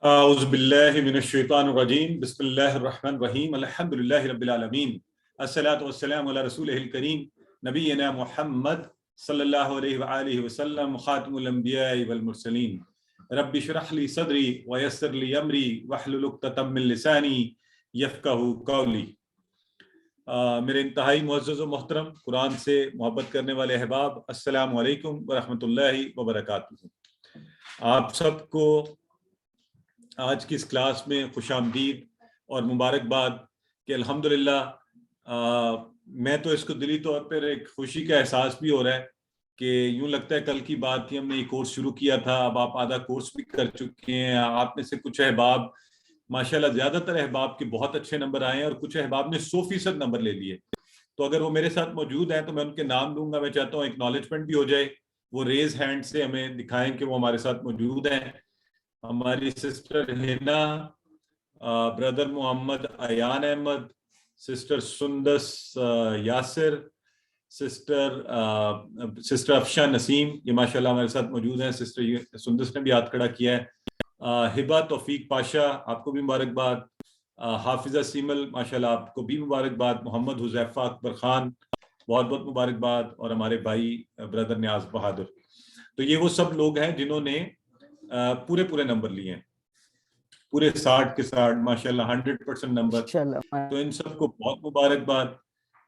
اعوذ باللہ من الشیطان الرجیم بسم اللہ الرحمن الرحیم الحمدللہ رب العالمین الصلاۃ والسلام علی رسولہ الکریم نبینا محمد صلی اللہ علیہ وآلہ وسلم خاتم الانبیاء والمرسلین رب اشرح لی صدری ویسر لی امری واحلل عقدۃ من لسانی یفقہوا قولی۔ میرے انتہائی معزز و محترم قرآن سے محبت کرنے والے احباب، السلام علیکم ورحمۃ اللہ وبرکاتہ۔ آپ سب کو آج کی اس کلاس میں خوش آمدید اور مبارکباد کہ الحمدللہ میں تو اس کو دلی طور پر ایک خوشی کا احساس بھی ہو رہا ہے کہ یوں لگتا ہے کل کی بات تھی، ہم نے یہ کورس شروع کیا تھا، اب آپ آدھا کورس بھی کر چکے ہیں۔ آپ میں سے کچھ احباب ماشاءاللہ، زیادہ تر احباب کے بہت اچھے نمبر آئے ہیں اور کچھ احباب نے 100% نمبر لے لیے۔ تو اگر وہ میرے ساتھ موجود ہیں تو میں ان کے نام دوں گا، میں چاہتا ہوں ایکنالجمنٹ بھی ہو جائے، وہ ریز ہینڈ سے ہمیں دکھائیں کہ وہ ہمارے ساتھ موجود ہیں۔ ہماری سسٹر ہینا، بردر محمد ایان احمد، سسٹر سندس یاسر، سسٹر افشا نسیم، یہ ماشاءاللہ ہمارے ساتھ موجود ہیں۔ سسٹر سندس نے بھی ہاتھ کھڑا کیا ہے۔ ہبا توفیق پاشا، آپ کو بھی مبارکباد۔ حافظہ سیمل، ماشاءاللہ آپ کو بھی مبارکباد۔ محمد حذیفہ اکبر خان، بہت بہت مبارکباد۔ اور ہمارے بھائی بردر نیاز بہادر۔ تو یہ وہ سب لوگ ہیں جنہوں نے پورے نمبر لیے ہیں، پورے 60 کے 60 ماشاءاللہ 100% نمبر۔ تو ان سب کو بہت مبارکباد،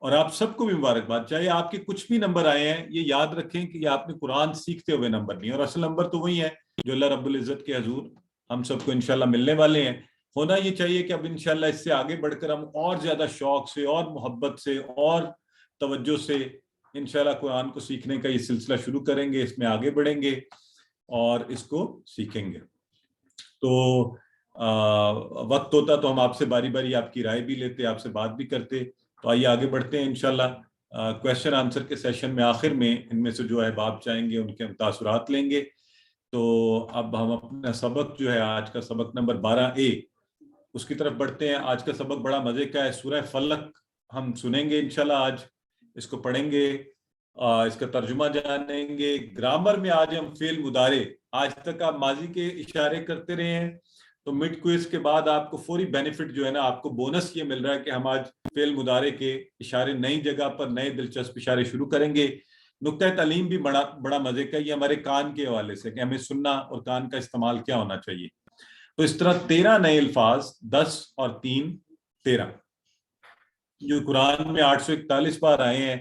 اور آپ سب کو بھی مبارکباد۔ چاہے آپ کے کچھ بھی نمبر آئے ہیں، یہ یاد رکھیں کہ یہ آپ نے قرآن سیکھتے ہوئے نمبر لیے، اور اصل نمبر تو وہی ہے جو اللہ رب العزت کے حضور ہم سب کو انشاءاللہ ملنے والے ہیں۔ ہونا یہ چاہیے کہ اب انشاءاللہ اس سے آگے بڑھ کر ہم اور زیادہ شوق سے اور محبت سے اور توجہ سے انشاءاللہ قرآن کو سیکھنے کا یہ سلسلہ شروع کریں گے، اس میں آگے بڑھیں گے اور اس کو سیکھیں گے۔ تو وقت ہوتا تو ہم آپ سے باری باری آپ کی رائے بھی لیتے، آپ سے بات بھی کرتے۔ تو آئیے آگے بڑھتے ہیں انشاءاللہ۔ کویشچن آنسر کے سیشن میں آخر میں ان میں سے جو احباب چاہیں گے ان کے ہم تاثرات لیں گے۔ تو اب ہم اپنا سبق جو ہے آج کا سبق نمبر 12A اس کی طرف بڑھتے ہیں۔ آج کا سبق بڑا مزے کا ہے، سورہ فلق ہم سنیں گے انشاءاللہ، آج اس کو پڑھیں گے، اس کا ترجمہ جانیں گے۔ گرامر میں آج ہم فعل مضارع، آج تک آپ ماضی کے اشارے کرتے رہے ہیں، تو مڈ کوئز کے بعد آپ کو فوری بینیفٹ جو ہے نا، آپ کو بونس یہ مل رہا ہے کہ ہم آج فعل مضارع کے اشارے نئی جگہ پر، نئے دلچسپ اشارے شروع کریں گے۔ نقطہ تعلیم بھی بڑا مزے کا، یہ ہمارے کان کے حوالے سے کہ ہمیں سننا اور کان کا استعمال کیا ہونا چاہیے۔ تو اس طرح 13 نئے الفاظ، 10 اور 3 13 جو قرآن میں 841 بار آئے ہیں،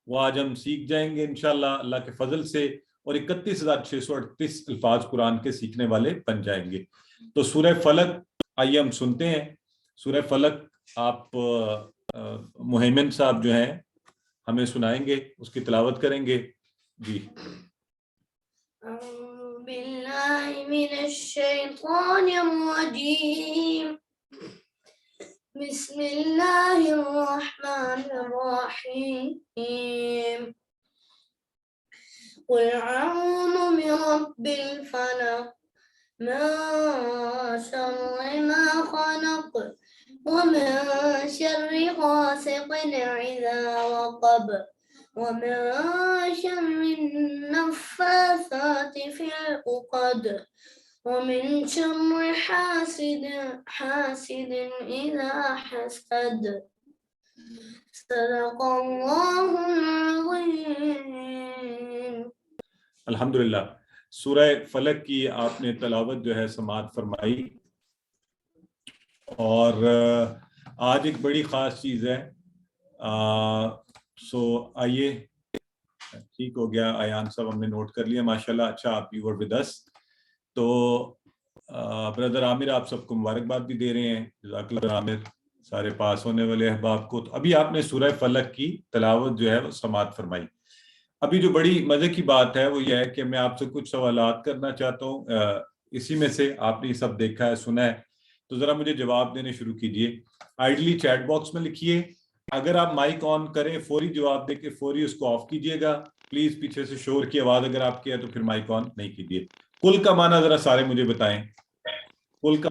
وہ آج ہم سیکھ جائیں گے انشاءاللہ اللہ کے فضل سے، اور 31,638 الفاظ قرآن کے سیکھنے والے بن جائیں گے۔ تو سورہ فلق آئیے ہم سنتے ہیں۔ سورہ فلق آپ مہیمن صاحب جو ہیں ہمیں سنائیں گے، اس کی تلاوت کریں گے۔ جی۔ اعوذ باللہ من الشیطان الرجیم، بسم اللہ الرحمن الرحیم، قل اعوذ برب الفلق من شر ما خلق ومن شر غاسق اذا وقب ومن شر النفاثات في العقد ومن شر حاسد إذا حسد صدق اللہ العظیم۔ الحمدللہ، سورہ فلق کی آپ نے تلاوت جو ہے سماعت فرمائی، اور آج ایک بڑی خاص چیز ہے۔ سو آئیے، ٹھیک ہو گیا، ایان صاحب ہم نے نوٹ کر لیا ماشاءاللہ۔ اچھا، آپ یو ور ود اس۔ تو بردر عامر آپ سب کو مبارکباد بھی دے رہے ہیں، جزاک اللہ عامر، سارے پاس ہونے والے احباب کو۔ تو ابھی آپ نے سورہ فلق کی تلاوت جو ہے وہ سماعت فرمائی۔ ابھی جو بڑی مزے کی بات ہے وہ یہ ہے کہ میں آپ سے کچھ سوالات کرنا چاہتا ہوں، اسی میں سے آپ نے یہ سب دیکھا ہے، سنا ہے، تو ذرا مجھے جواب دینے شروع کیجئے۔ آئیڈلی چیٹ باکس میں لکھیے، اگر آپ مائک آن کریں فوری جواب دے کے فوری اس کو آف کیجئے گا پلیز۔ پیچھے سے شور کی آواز اگر آپ کی ہے تو پھر مائک آن نہیں کیجئے۔ کل کا معنی ذرا سارے مجھے بتائیں، کل کا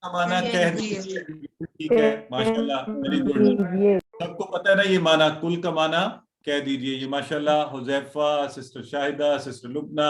معنی کہہ دیجیے۔ ٹھیک ہے، ماشاءاللہ، ویری گڈ، سب کو پتہ ہے نا یہ معنی، کل کا معنی کہہ دیجئے۔ یہ ماشاءاللہ حذیفہ، سسٹر شاہدہ، سسٹر لبنہ،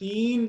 3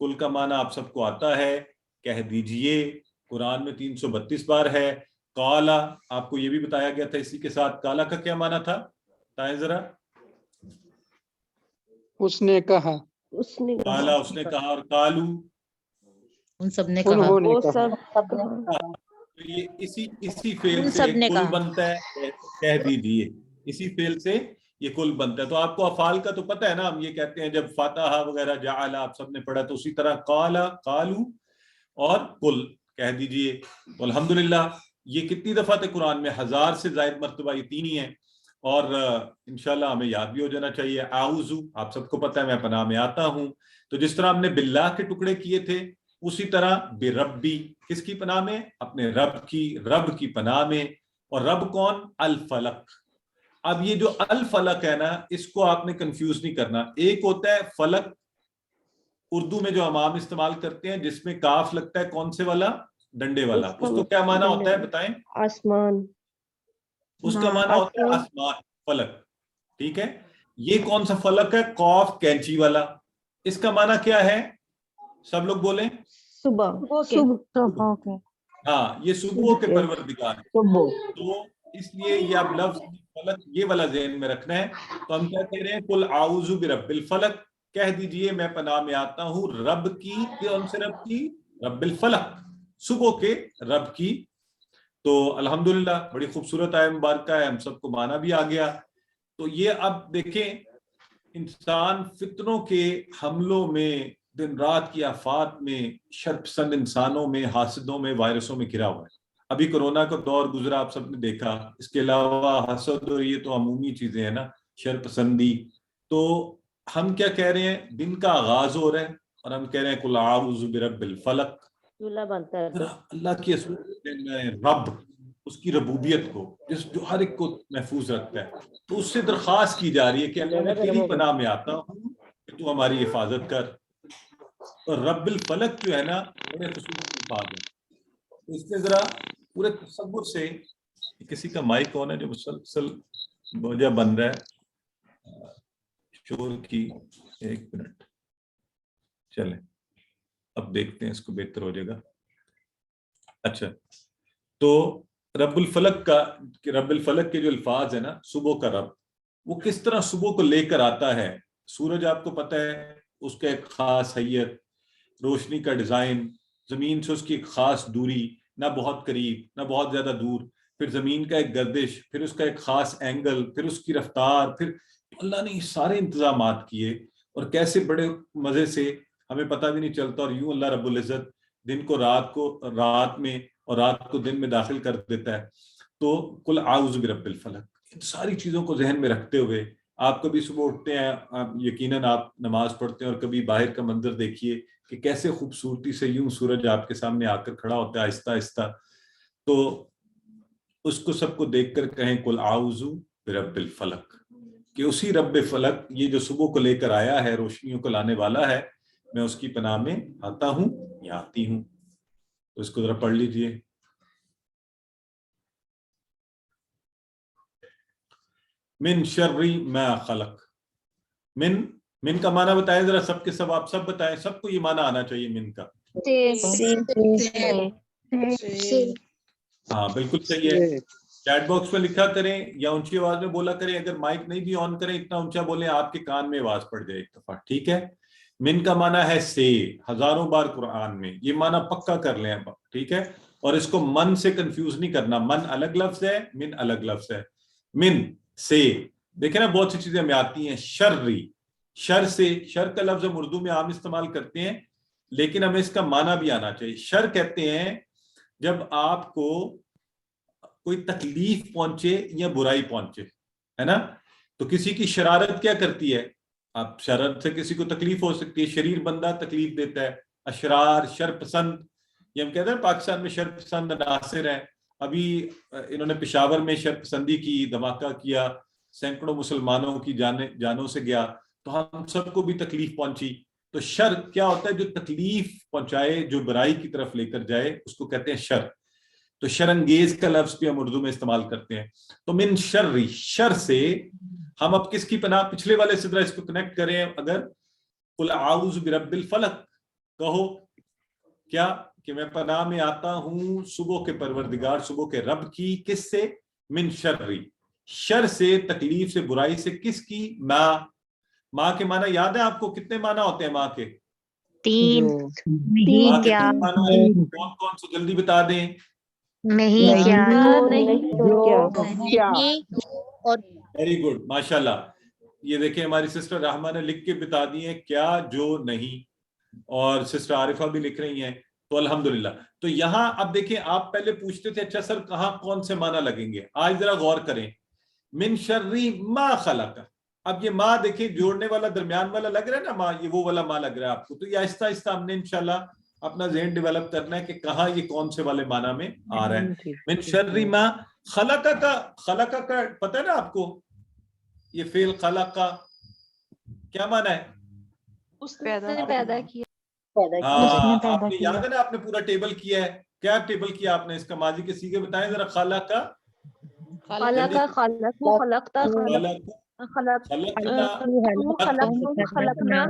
کل کا معنی آپ سب کو آتا ہے، کہہ دیجئے، قرآن میں 332 بار ہے۔ قالا آپ کو یہ بھی بتایا گیا تھا اسی کے ساتھ، قالا کا کیا معنی تھا بتائیں ذرا؟ اس نے کہا، قالا اس نے کہا، اور قالو ان سب نے کہا، انہوں نے وہ کہا۔ سب تو یہ اسی فعل ان سے سب نے کل کہا۔ بنتا ہے، کہہ دیجئے، اسی فعل سے یہ کل بنتا ہے۔ تو آپ کو افعال کا تو پتہ ہے نا، ہم یہ کہتے ہیں جب فاتحہ وغیرہ جعل آپ سب نے پڑھا، تو اسی طرح قالا، قالو اور کل کہہ دیجئے۔ تو الحمدللہ یہ کتنی دفعہ تھے قرآن میں؟ 1000 سے زائد مرتبہ، یہ 3 ہی ہیں، اور انشاءاللہ ہمیں یاد بھی ہو جانا چاہیے۔ اعوذ آپ سب کو پتہ ہے میں پناہ میں آتا ہوں، تو جس طرح ہم نے باللہ کے ٹکڑے کیے تھے، اسی طرح بربی، کس کی پناہ میں؟ اپنے رب کی پناہ میں۔ اور رب کون؟ الفلق۔ اب یہ جو الفلق ہے نا، اس کو آپ نے کنفیوز نہیں کرنا۔ ایک ہوتا ہے فلق، اردو میں جو امام استعمال کرتے ہیں، جس میں کاف لگتا ہے، کون سے والا؟ ڈنڈے والا۔ اس کو کیا معنی ہوتا ہے بتائیں؟ آسمان، اس کا معنی ہوتا ہے آسمان، فلک، ٹھیک ہے۔ یہ کون سا فلک ہے؟ قاف کینچی والا۔ اس کا معنی کیا ہے؟ سب لوگ بولیں۔ صبح ہاں، یہ صبح کے پروردگار ہے۔ تو اس لیے یہ اب لفظ فلک یہ والا ذہن میں رکھنا ہے۔ تو ہم کیا کہہ رہے ہیں؟ قل اعوذ برب الفلق، کہہ دیجئے میں پناہ میں آتا ہوں رب کی، کون سے رب کی؟ رب الفلق، صبح کے رب کی۔ تو الحمدللہ بڑی خوبصورت آیت مبارکہ ہے، ہم سب کو معنی بھی آ گیا۔ تو یہ اب دیکھیں، انسان فتنوں کے حملوں میں، دن رات کی آفات میں، شر پسند انسانوں میں، حاسدوں میں، وائرسوں میں گھرا ہوا ہے۔ ابھی کرونا کا دور گزرا، آپ سب نے دیکھا۔ اس کے علاوہ حسد اور یہ تو عمومی چیزیں ہیں نا، شر پسندی۔ تو ہم کیا کہہ رہے ہیں؟ دن کا آغاز ہو رہا ہے اور ہم کہہ رہے ہیں قل اعوذ برب الفلق۔ اللہ کی رب، اس کی ربوبیت کو، جو ہر ایک کو محفوظ رکھتا ہے، تو اس سے درخواست کی جا رہی ہے کہ اللہ میں تیری پناہ میں آتا ہوں کہ تو ہماری حفاظت کر۔ اور رب الفلق جو ہے نا، بڑے خصوصی الفاظ ہے۔ اس میں ذرا پورے تصور سے، کسی کا مائک کون ہے جو مسلسل وجہ بن رہا ہے شور کی؟ ایک منٹ چلیں، اب دیکھتے ہیں، اس کو بہتر ہو جائے گا۔ اچھا، تو رب الفلق کے جو الفاظ ہیں نا، صبح کا رب، وہ کس طرح صبح کو لے کر آتا ہے۔ سورج آپ کو پتہ ہے اس کا ایک خاص حیت، روشنی کا ڈیزائن، زمین سے اس کی ایک خاص دوری، نہ بہت قریب نہ بہت زیادہ دور، پھر زمین کا ایک گردش، پھر اس کا ایک خاص اینگل، پھر اس کی رفتار، پھر اللہ نے یہ سارے انتظامات کیے، اور کیسے بڑے مزے سے ہمیں پتہ بھی نہیں چلتا، اور یوں اللہ رب العزت دن کو رات میں اور رات کو دن میں داخل کر دیتا ہے۔ تو قل اعوذ برب الفلق، ان ساری چیزوں کو ذہن میں رکھتے ہوئے آپ کبھی صبح اٹھتے ہیں، یقیناً آپ نماز پڑھتے ہیں، اور کبھی باہر کا منظر دیکھیے کہ کیسے خوبصورتی سے یوں سورج آپ کے سامنے آ کر کھڑا ہوتا ہے آہستہ آہستہ۔ تو اس کو سب کو دیکھ کر کہیں قل اعوذ برب الفلق، کہ اسی رب فلق، یہ جو صبح کو لے کر آیا ہے، روشنیوں کو لانے والا ہے، میں اس کی پناہ میں آتا ہوں یا آتی ہوں۔ تو اس کو ذرا پڑھ لیجئے۔ من شر ما خلق، من کا معنی بتائیں ذرا، سب کے سب، آپ سب بتائیں، سب کو یہ معنی آنا چاہیے من کا۔ ہاں بالکل صحیح ہے، چیٹ باکس میں لکھا کریں یا اونچی آواز میں بولا کریں، اگر مائک نہیں بھی آن کریں اتنا اونچا بولیں آپ کے کان میں آواز پڑ جائے ایک دفعہ، ٹھیک ہے۔ من کا معنی ہے سے، ہزاروں بار قرآن میں، یہ معنی پکا کر لیں اب، ٹھیک ہے۔ اور اس کو من سے کنفیوز نہیں کرنا، من الگ لفظ ہے، من الگ لفظ ہے۔ من سے، دیکھیں نا بہت سی چیزیں ہمیں آتی ہیں، شرری، شر سے، شر کا لفظ ہم اردو میں عام استعمال کرتے ہیں، لیکن ہمیں اس کا معنی بھی آنا چاہیے۔ شر کہتے ہیں جب آپ کو کوئی تکلیف پہنچے یا برائی پہنچے، ہے نا۔ تو کسی کی شرارت کیا کرتی ہے؟ آپ شرارت سے کسی کو تکلیف ہو سکتی ہے، شریر بندہ تکلیف دیتا ہے، اشرار، شر پسند، یہ ہم کہتے ہیں پاکستان میں شر پسند عناصر ہیں۔ ابھی انہوں نے پشاور میں شر پسندی کی، دھماکہ کیا، سینکڑوں مسلمانوں کی جانوں سے گیا، تو ہم سب کو بھی تکلیف پہنچی۔ تو شر کیا ہوتا ہے؟ جو تکلیف پہنچائے، جو برائی کی طرف لے کر جائے، اس کو کہتے ہیں شر۔ تو شرانگیز کا لفظ بھی ہم اردو میں استعمال کرتے ہیں۔ تو من شر، شر سے ہم اب کس کی پناہ؟ پچھلے والے سے ذرا اس کو کنیکٹ کریں، اگر قل اعوذ برب الفلق، کہو کیا کہ میں پناہ میں آتا ہوں صبح کے پروردگار، صبح کے رب کی، کس سے؟ من شرری، شر سے، تکلیف سے، برائی سے، کس کی؟ ماں کے معنی یاد ہے آپ کو؟ کتنے معنی ہوتے ہیں ماں کے؟ 3 ماں کے کیا 3 معنی ہیں، کون کون سے جلدی بتا دیں؟ نہیں کیا اور ویری گڈ، ماشاءاللہ. یہ دیکھیں ہماری سسٹر رحمہ نے لکھ کے بتا دی ہے کیا، جو، نہیں، اور سسٹر عارفہ بھی لکھ رہی ہیں، تو الحمدللہ. تو یہاں اب دیکھیں، آپ پہلے پوچھتے تھے اچھا سر کہاں کون سے معنی لگیں گے، آج ذرا غور کریں. من شرری ما خلق، اب یہ ماں دیکھیں جوڑنے والا درمیان والا لگ رہا ہے نا ماں، یہ وہ والا ماں لگ رہا ہے آپ کو. تو یہ آہستہ آہستہ ہم نے انشاءاللہ اپنا ذہن ڈیولپ کرنا ہے کہ کہاں یہ کون سے والے معنی میں آ رہا ہے. من شرری ما خلق کا پتہ ہے نا آپ کو؟ یہ فعل خلق کا کیا معنی ہے؟ اس نے پیدا کیا. ہاں، آپ نے یاد ہے نا، آپ نے پورا ٹیبل کیا ہے. کیا ٹیبل کیا آپ نے؟ اس کا ماضی کے سیغے بتائیں ذرا. خلق کا، خلقنا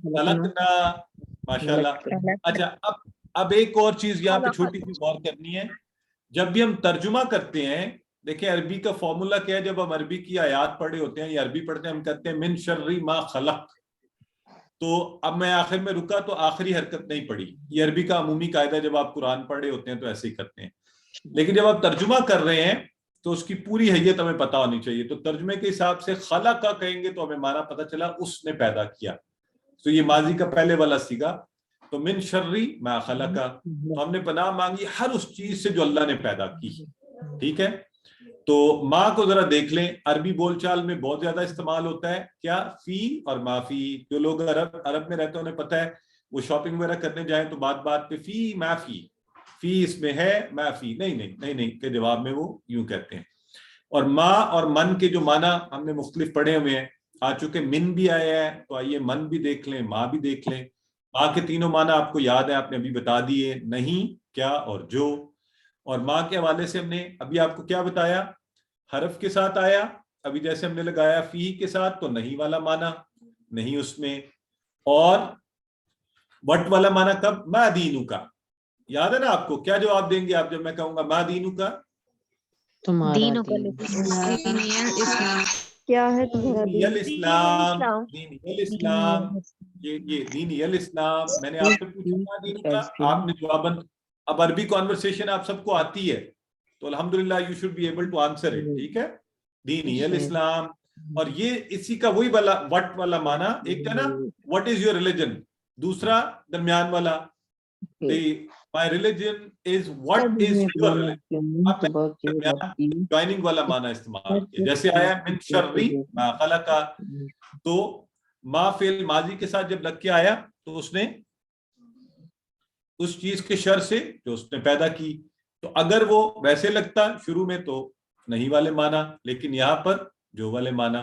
خلقنا، ماشاءاللہ. اچھا اب ایک اور چیز یہاں پہ چھوٹی سی غور کرنی ہے. جب بھی ہم ترجمہ کرتے ہیں، دیکھیں عربی کا فارمولا کیا ہے؟ جب ہم عربی کی آیات پڑھے ہوتے ہیں یا عربی پڑھتے ہیں، ہم کہتے ہیں من شرری ما خلق. تو اب میں آخر میں رکا تو آخری حرکت نہیں پڑھی. یہ عربی کا عمومی قاعدہ، جب آپ قرآن پڑھ رہے ہوتے ہیں تو ایسے ہی کرتے ہیں. لیکن جب آپ ترجمہ کر رہے ہیں تو اس کی پوری حیت ہمیں پتہ ہونی چاہیے. تو ترجمے کے حساب سے خلق کا کہیں گے تو ہمیں معنی پتہ چلا اس نے پیدا کیا. تو یہ ماضی کا پہلے والا سیگا. تو من شرری ما خلق، تو ہم نے پناہ مانگی ہر اس چیز سے جو اللہ نے پیدا کی. ٹھیک ہے. تو ماں کو ذرا دیکھ لیں، عربی بول چال میں بہت زیادہ استعمال ہوتا ہے. کیا؟ فی اور ما فی. جو لوگ عرب میں رہتے ہیں انہیں پتہ ہے، وہ شاپنگ وغیرہ کرنے جائیں تو بات بات پہ فی ما فی اس میں ہے، ما فی نہیں کے جواب میں وہ یوں کہتے ہیں. اور ما اور من کے جو معنی ہم نے مختلف پڑھے ہوئے ہیں، آ چکے. من بھی آیا ہے تو آئیے من بھی دیکھ لیں، ماں بھی دیکھ لیں. ماں کے تینوں معنی آپ کو یاد ہے، آپ نے ابھی بتا دیے، نہیں، کیا اور جو. اور ماں کے حوالے سے ہم نے ابھی آپ کو کیا بتایا؟ حرف کے ساتھ آیا. ابھی جیسے ہم نے لگایا فی کے ساتھ تو نہیں والا معنی، نہیں اس میں. اور وٹ والا معنی کب؟ ما دینو کا. یاد ہے نا آپ کو؟ کیا جواب دیں گے آپ جب میں کہوں گا ما دینو کا؟ دینوں کا کیا ہے تمہارا دینی دین؟ الاسلام. دینی الاسلام، یہ دینی الاسلام. میں نے آپ سے پوچھا ما دینو کا، آپ نے جواباً، اب عربی کانورسیشن آپ سب کو آتی ہے تو الحمدللہ you should be able to answer it. ٹھیک ہے. دینی الاسلام. اور یہ اسی کا وہی والا وٹ والا معنی. ایک ہے نا وٹ از یور ریلیجن، دوسرا درمیان والا my religion is what is your religion. اب میں جوائننگ والا معنی استعمال کیا، جیسے آیا من شرری ما خلق. تو ما فعل ماضی کے ساتھ جب لگ کے آیا تو اس نے اس چیز کے شر سے جو اس نے پیدا کی. تو اگر وہ ویسے لگتا شروع میں تو نہیں والے معنی، لیکن یہاں پر جو والے معنی.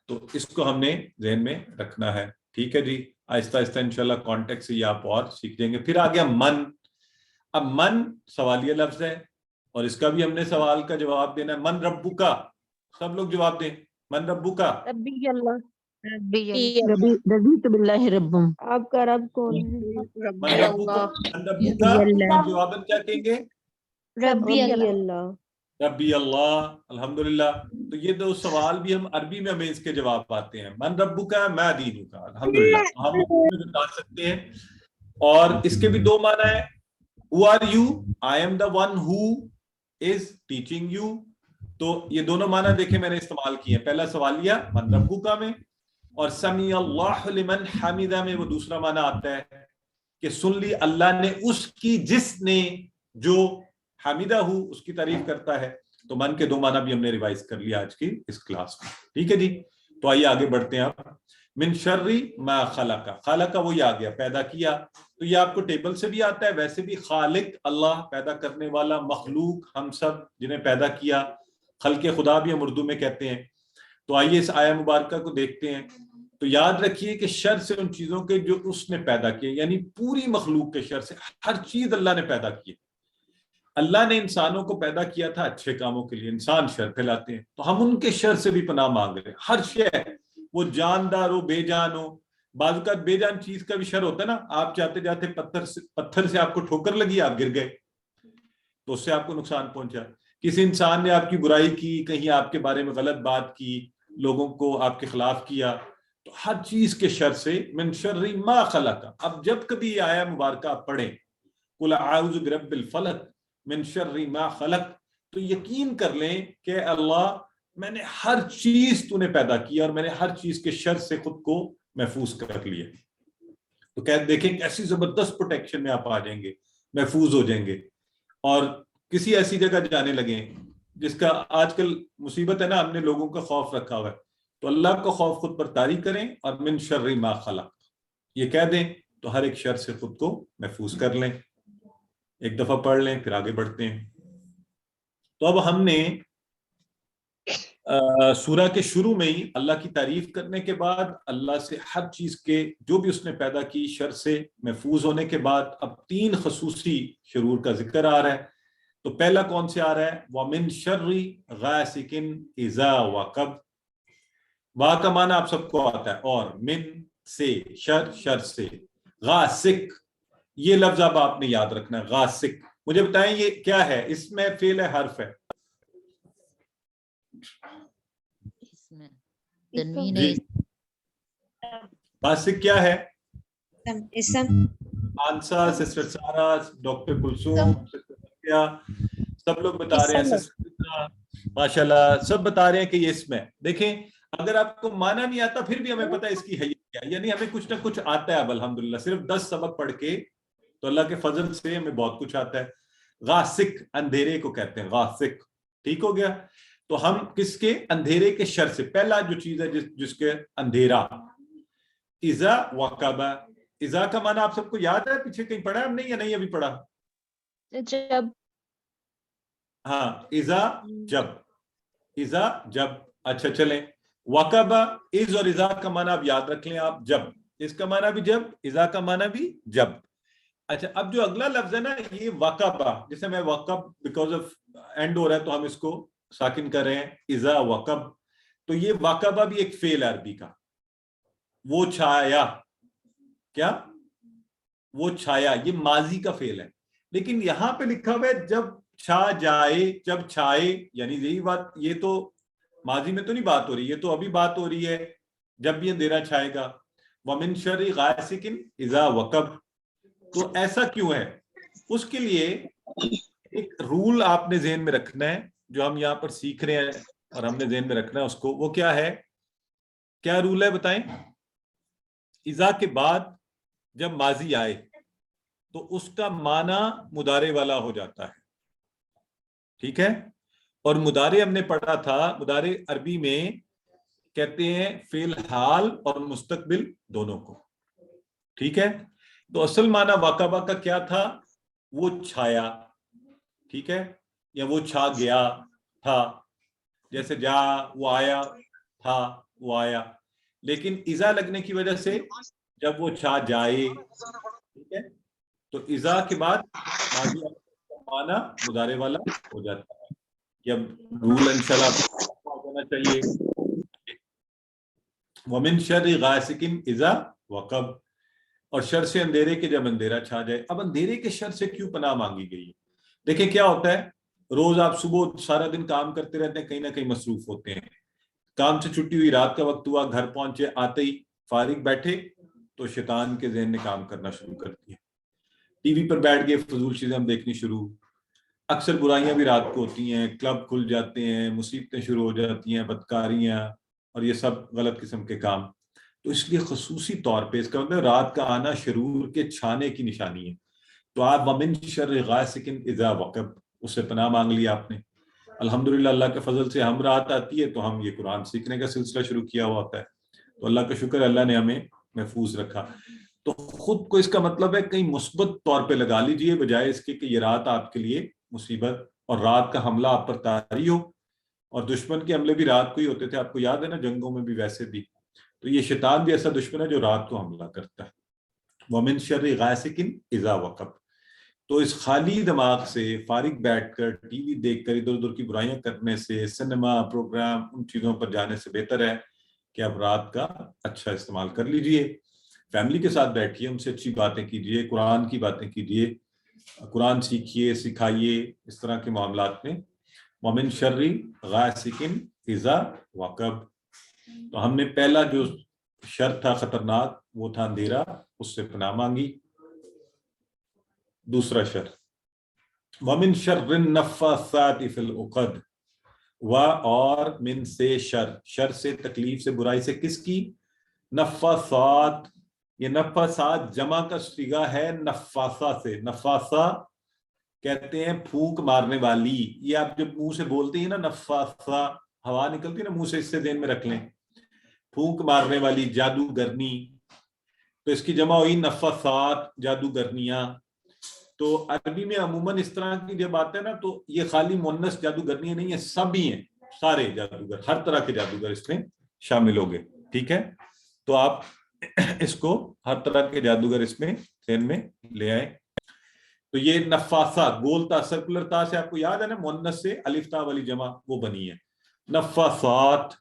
تو اس کو ہم نے ذہن میں رکھنا ہے. ٹھیک ہے جی. آہستہ آہستہ انشاءاللہ کانٹیکٹ سے یہ آپ اور سیکھ جائیں گے. پھر آ گیا من. اب من سوالیہ لفظ ہے اور اس کا بھی ہم نے سوال کا جواب دینا ہے. من ربو کا، سب لوگ جواب دیں. من ربو کا. ربی اللہ. رضیت باللہ ربم. آپ کا رب کون ہے؟ من ربو کا، من ربو کا جواباً کیا کہیں گے؟ ربی اللہ. ربی اللہ. الحمدللہ. تو یہ دو سوال بھی ہم عربی میں ہمیں اس کے جواب آتے ہیں. من ربو کا، ما دینو کا. الحمدللہ. ہم اردو میں بتا سکتے ہیں. اور اس کے بھی دو معنی ہیں. Who are you? I am the one who is teaching you. تو یہ دونوں معنی دیکھیں میں نے استعمال کیے ہیں. پہلا سوالیہ من ربو کا میں، اور سمیع اللہ لمن حمیدہ میں وہ دوسرا معنی آتا ہے کہ سن لی اللہ نے اس کی جس نے جو حمیدہ ہو اس کی تعریف کرتا ہے. تو من کے دو معنی بھی ہم نے ریوائز کر لیا آج کی اس کلاس میں. ٹھیک ہے جی. تو آئیے آگے بڑھتے ہیں. آپ من شرری ما خلق، خلق کا وہی آ گیا، پیدا کیا. تو یہ آپ کو ٹیبل سے بھی آتا ہے، ویسے بھی خالق اللہ، پیدا کرنے والا، مخلوق ہم سب جنہیں پیدا کیا، خلق خدا بھی ہم اردو میں کہتے ہیں. تو آئیے اس آیہ مبارکہ کو دیکھتے ہیں. تو یاد رکھیے کہ شر سے ان چیزوں کے جو اس نے پیدا کیے، یعنی پوری مخلوق کے شر سے. ہر چیز اللہ نے پیدا کی. اللہ نے انسانوں کو پیدا کیا تھا اچھے کاموں کے لیے. انسان شر پھیلاتے ہیں تو ہم ان کے شر سے بھی پناہ مانگ رہے ہیں. ہر شے، وہ جاندار ہو، بے جان ہو، بعض اوقات بے جان چیز کا بھی شر ہوتا ہے نا, آپ جاتے جاتے پتھر سے آپ کو ٹھوکر لگی, آپ گر گئے تو اس سے آپ کو نقصان پہنچا. کسی انسان نے آپ کی برائی کی, کہیں آپ کے بارے میں غلط بات کی, لوگوں کو آپ کے خلاف کیا, تو ہر چیز کے شر سے من شر ما خلق. اب جب کبھی یہ آیا مبارکہ آپ پڑھیں قل اعوذ برب الفلق من شر ما خلق, تو یقین کر لیں کہ اللہ میں نے ہر چیز تو نے پیدا کی اور میں نے ہر چیز کے شر سے خود کو محفوظ کر لیا. تو دیکھیں کیسی زبردست پروٹیکشن میں آپ آ جائیں گے, محفوظ ہو جائیں گے, اور کسی ایسی جگہ جانے لگیں جس کا آج کل مصیبت ہے نا, ہم نے لوگوں کا خوف رکھا ہوا ہے, تو اللہ کا خوف خود پر طاری کریں اور من شر ما خلق یہ کہہ دیں تو ہر ایک شر سے خود کو محفوظ کر لیں. ایک دفعہ پڑھ لیں پھر آگے بڑھتے ہیں. تو اب ہم نے سورہ کے شروع میں ہی اللہ کی تعریف کرنے کے بعد, اللہ سے ہر چیز کے جو بھی اس نے پیدا کی شر سے محفوظ ہونے کے بعد, اب 3 خصوصی شرور کا ذکر آ رہا ہے. تو پہلا کون سے آ رہا ہے؟ وَمِن شَرِّ غَاسِقٍ إِذَا وَقَبَ. وا کا معنی آپ سب کو آتا ہے, اور من سے, شر سے, غاسق یہ لفظ اب آپ نے یاد رکھنا ہے, غاسق. مجھے بتائیں یہ کیا ہے؟ اس میں فعل ہے حرف ہے؟ جی غاسق کیا ہے؟ آنسا, سسٹر سارا, ڈاکٹر کلثوم, سب لوگ بتا رہے ہیں, ماشاءاللہ سب بتا رہے ہیں کہ یہ اسم ہے. دیکھیں اگر آپ کو معنی نہیں آتا پھر بھی ہمیں پتہ ہے اس کی حیثیت کیا ہے, یعنی ہمیں کچھ نہ کچھ آتا ہے اب الحمدللہ. صرف 10 سبق پڑھ کے تو اللہ کے فضل سے ہمیں بہت کچھ آتا ہے. غاسق اندھیرے کو کہتے ہیں, غاسق. ٹھیک ہو گیا. تو ہم کس کے؟ اندھیرے کے شر سے. پہلا جو چیز ہے جس کے اندھیرا, اذا وقب. اذا کا معنی آپ سب کو یاد ہے؟ پیچھے کہیں پڑھا ہے ہم نے یا نہیں ابھی پڑھا؟ جب. ہاں اذا جب, اذا جب. اچھا چلیں, وقب از اور اذا کا معنی آپ یاد رکھ لیں آپ, جب. اس کا معنی بھی جب, اذا کا معنی بھی جب. اچھا اب جو اگلا لفظ ہے نا یہ وقبہ, جسے میں وقب بیکاز آف اینڈ ہو رہا ہے تو ہم اس کو ساکن کر رہے ہیں, اذا وقب. تو یہ وقبہ بھی ایک فعل عربی کا, وہ چھایا. کیا؟ وہ چھایا, یہ ماضی کا فعل ہے. لیکن یہاں پہ لکھا ہوا ہے جب چھا جائے, جب چھائے, یعنی یہی بات, یہ تو ماضی میں تو نہیں بات ہو رہی, یہ تو ابھی بات ہو رہی ہے جب بھی اندھیرا چھائے گا. وَمِن شَرِّ غَاسِقٍ إِذَا وَقَبَ. تو ایسا کیوں ہے؟ اس کے لیے ایک رول آپ نے ذہن میں رکھنا ہے جو ہم یہاں پر سیکھ رہے ہیں, اور ہم نے ذہن میں رکھنا ہے اس کو. وہ کیا ہے؟ کیا رول ہے بتائیں؟ اذا کے بعد جب ماضی آئے تو اس کا معنی مضارع والا ہو جاتا ہے. ٹھیک ہے. اور مضارع ہم نے پڑھا تھا, مضارع عربی میں کہتے ہیں فعل حال اور مستقبل دونوں کو. ٹھیک ہے. تو اصل معنی وقبہ کا کیا تھا؟ وہ چھایا. ٹھیک ہے, یا وہ چھا گیا تھا, جیسے جا وہ آیا تھا, وہ آیا. لیکن اذا لگنے کی وجہ سے جب وہ چھا جائے, ٹھیک ہے, تو اذا کے بعد ماضی معنی مضارع والا ہو جاتا ہے. جب رول انشاءاللہ ہونا چاہیے. وَمِن شَرِّ غَاسِقٍ إِذَا وَقَبَ, اور شر سے اندھیرے کے جب اندھیرا چھا جائے. اب اندھیرے کے شر سے کیوں پناہ مانگی گئی ہے؟ دیکھیں کیا ہوتا ہے, روز آپ صبح سارا دن کام کرتے رہتے ہیں, کہیں نہ کہیں مصروف ہوتے ہیں. کام سے چھٹی ہوئی, رات کا وقت ہوا, گھر پہنچے, آتے ہی فارغ بیٹھے تو شیطان کے ذہن نے کام کرنا شروع کر دیا. ٹی وی پر بیٹھ گئے, فضول چیزیں ہم دیکھنی شروع. اکثر برائیاں بھی رات کو ہوتی ہیں, کلب کھل جاتے ہیں, مصیبتیں شروع ہو جاتی ہیں, بدکاریاں اور یہ سب غلط قسم کے کام. تو اس لیے خصوصی طور پہ اس کا مطلب رات کا آنا شرور کے چھانے کی نشانی ہے. تو آپ وَمِن شَرِّ غَاسِقٍ إِذَا وَقَبَ, اس سے پناہ مانگ لیا آپ نے. الحمدللہ اللہ کے فضل سے ہم رات آتی ہے تو ہم یہ قرآن سیکھنے کا سلسلہ شروع کیا ہوا ہوتا ہے. تو اللہ کا شکر, اللہ نے ہمیں محفوظ رکھا. تو خود کو اس کا مطلب ہے کہیں مثبت طور پہ لگا لیجئے, بجائے اس کے کہ یہ رات آپ کے لیے مصیبت اور رات کا حملہ آپ پر طاری ہو. اور دشمن کے حملے بھی رات کو ہی ہوتے تھے, آپ کو یاد ہے نا, جنگوں میں بھی ویسے بھی. تو یہ شیطان بھی ایسا دشمن ہے جو رات کو حملہ کرتا ہے. وَمِن شَرِّ غَاسِقٍ إِذَا وَقَبَ. تو اس خالی دماغ سے فارغ بیٹھ کر ٹی وی دیکھ کر ادھر ادھر کی برائیاں کرنے سے, سنیما پروگرام ان چیزوں پر جانے سے بہتر ہے کہ آپ رات کا اچھا استعمال کر لیجئے. فیملی کے ساتھ بیٹھیے، ان سے اچھی باتیں کیجیے، قرآن کی باتیں کیجیے، قرآن سیکھیے، سکھائیے اس طرح کے معاملات میں۔ ومن شر غاسق اذا وقب، تو ہم نے پہلا جو شر تھا خطرناک وہ تھا اندھیرا، اس سے پناہ مانگی۔ دوسرا شر ومن شر النفاثات فی العقد، و اور من سے شر سے، تکلیف سے، برائی سے، کس کی؟ نفاثات، یہ نفاثات جمع کا صیغہ ہے نفاسہ سے۔ نفاسہ کہتے ہیں پھونک مارنے والی، یہ آپ جب منہ سے بولتے ہیں نا نفاسہ، ہوا نکلتی ہے نا منہ سے، اس سے ذہن میں رکھ لیں، پھونک مارنے والی، جادوگرنی، تو اس کی جمع ہوئی نفاثات، جادوگرنیاں۔ تو عربی میں عموماً اس طرح کی جب آتا ہے نا تو یہ خالی مؤنث جادوگرنیاں نہیں ہیں، سب ہی ہیں، سارے جادوگر، ہر طرح کے جادوگر اس میں شامل ہو گئے، ٹھیک ہے؟ تو آپ اس کو ہر طرح کے جادوگر اس میں ذہن میں لے آئیں۔ تو یہ نفاسہ، گول تا، سرکولر تا سے آپ کو یاد ہے نا، مؤنث سے الف تا والی جمع وہ بنی ہے نفاسات،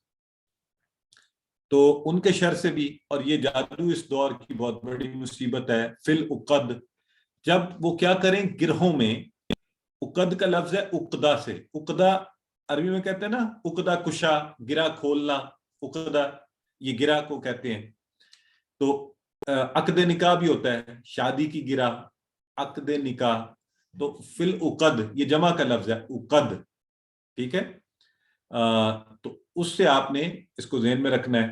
تو ان کے شر سے بھی۔ اور یہ جادو اس دور کی بہت بڑی مصیبت ہے۔ فی العقد، جب وہ کیا کریں گرہوں میں، عقد کا لفظ ہے عقدہ سے، عقدہ عربی میں کہتے ہیں نا عقدہ کشا، گرہ کھولنا، عقدہ یہ گرہ کو کہتے ہیں۔ تو عقد نکاح بھی ہوتا ہے، شادی کی گرہ، عقد نکاح، تو فی العقد یہ جمع کا لفظ ہے عقد، ٹھیک ہے؟ تو اس سے آپ نے اس کو ذہن میں رکھنا ہے،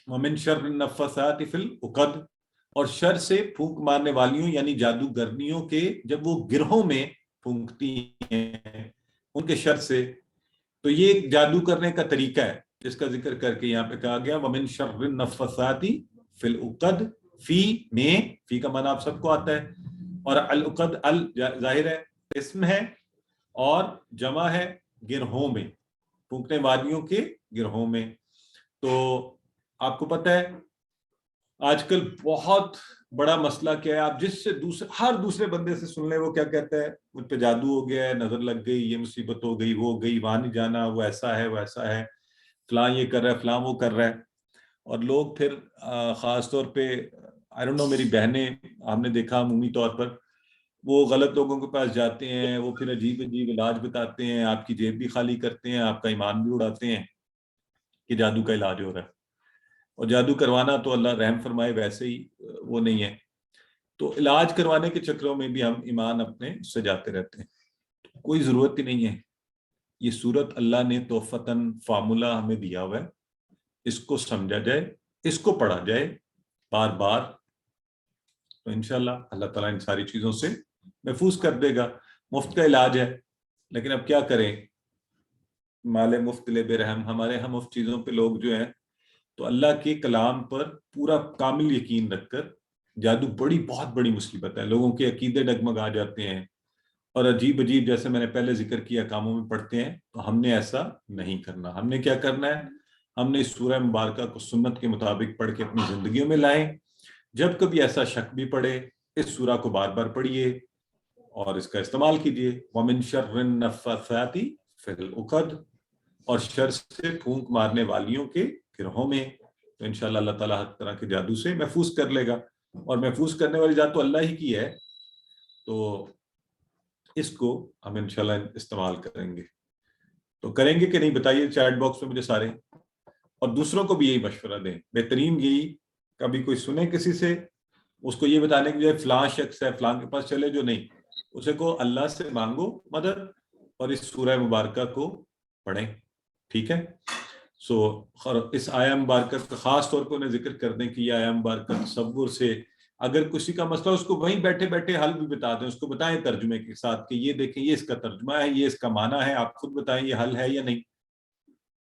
ومن شر النفاثات فی العقد، اور شر سے پھونک مارنے والیوں یعنی جادوگرنیوں کے، جب وہ گرہوں میں پھونکتی ہیں، ان کے شر سے۔ تو یہ ایک جادو کرنے کا طریقہ ہے جس کا ذکر کر کے یہاں پہ کہا گیا ومن شر النفاثات فی العقد، فی میں، فی کا معنی آپ سب کو آتا ہے، اور العقد ال ظاہر ہے اسم ہے اور جمع ہے گرہوں میں، پھونکنے والیوں کے گرہوں میں۔ تو آپ کو پتہ ہے آج کل بہت بڑا مسئلہ کیا ہے، آپ جس سے ہر دوسرے بندے سے سن لیں، وہ کیا کہتا ہے، مجھ پہ جادو ہو گیا ہے، نظر لگ گئی، یہ مصیبت ہو گئی، وہ ہو گئی، وہاں نہیں جانا، وہ ایسا ہے، وہ ایسا ہے، فلاں یہ کر رہا ہے، فلاں وہ کر رہا ہے۔ اور لوگ پھر خاص طور پہ آئی ڈونٹ نو، میری بہنیں ہم نے دیکھا عمومی طور پر، وہ غلط لوگوں کے پاس جاتے ہیں، وہ پھر عجیب عجیب علاج بتاتے ہیں، آپ کی جیب بھی خالی کرتے ہیں، آپ کا ایمان بھی اڑاتے ہیں کہ جادو کا علاج ہو رہا ہے۔ اور جادو کروانا تو اللہ رحم فرمائے ویسے ہی وہ نہیں ہے، تو علاج کروانے کے چکروں میں بھی ہم ایمان اپنے سے جاتے رہتے ہیں، کوئی ضرورت ہی نہیں ہے۔ یہ سورت اللہ نے توفتاً فارمولہ ہمیں دیا ہوا ہے، اس کو سمجھا جائے، اس کو پڑھا جائے بار بار، تو انشاءاللہ اللہ تعالیٰ ان ساری چیزوں سے محفوظ کر دے گا۔ مفت کا علاج ہے، لیکن اب کیا کریں، مال مفت لے بے رحم، ہمارے ہم مفت چیزوں پہ لوگ جو ہیں، تو اللہ کے کلام پر پورا کامل یقین رکھ کر، جادو بہت بڑی مصیبت ہے، لوگوں کے عقیدے ڈگمگا جاتے ہیں اور عجیب عجیب، جیسے میں نے پہلے ذکر کیا، کاموں میں پڑتے ہیں، تو ہم نے ایسا نہیں کرنا۔ ہم نے کیا کرنا ہے، ہم نے اس سورہ مبارکہ کو سنت کے مطابق پڑھ کے اپنی زندگیوں میں لائیں۔ جب کبھی ایسا شک بھی پڑے، اس سورہ کو بار بار پڑھیے اور اس کا استعمال کیجیے، وَمِن شَرِّ النَّفَّاثَاتِ فِي الْعُقَدِ، اور شر سے پھونک مارنے والیوں کے گرہوں میں، تو انشاءاللہ اللہ تعالیٰ ہر طرح کے جادو سے محفوظ کر لے گا، اور محفوظ کرنے والی ذات تو اللہ ہی کی ہے، تو اس کو ہم انشاءاللہ استعمال کریں گے۔ تو کریں گے کہ نہیں بتائیے چیٹ باکس میں مجھے سارے، اور دوسروں کو بھی یہی مشورہ دیں۔ بہترین یہی، کبھی کوئی سنے کسی سے، اس کو یہ بتانے کے لیے فلاں شخص ہے، فلاں کے پاس چلے، جو نہیں، اسے کو اللہ سے مانگو مدد اور اس سورہ مبارکہ کو پڑھیں، ٹھیک ہے؟ اس آیہ مبارکہ کا خاص طور پہ انہیں ذکر کر دیں کہ یہ آیہ مبارکہ تصور سے، اگر کسی کا مسئلہ اس کو وہیں بیٹھے بیٹھے حل بھی بتا دیں، اس کو بتائیں ترجمے کے ساتھ کہ یہ دیکھیں یہ اس کا ترجمہ ہے، یہ اس کا معنی ہے، آپ خود بتائیں یہ حل ہے یا نہیں،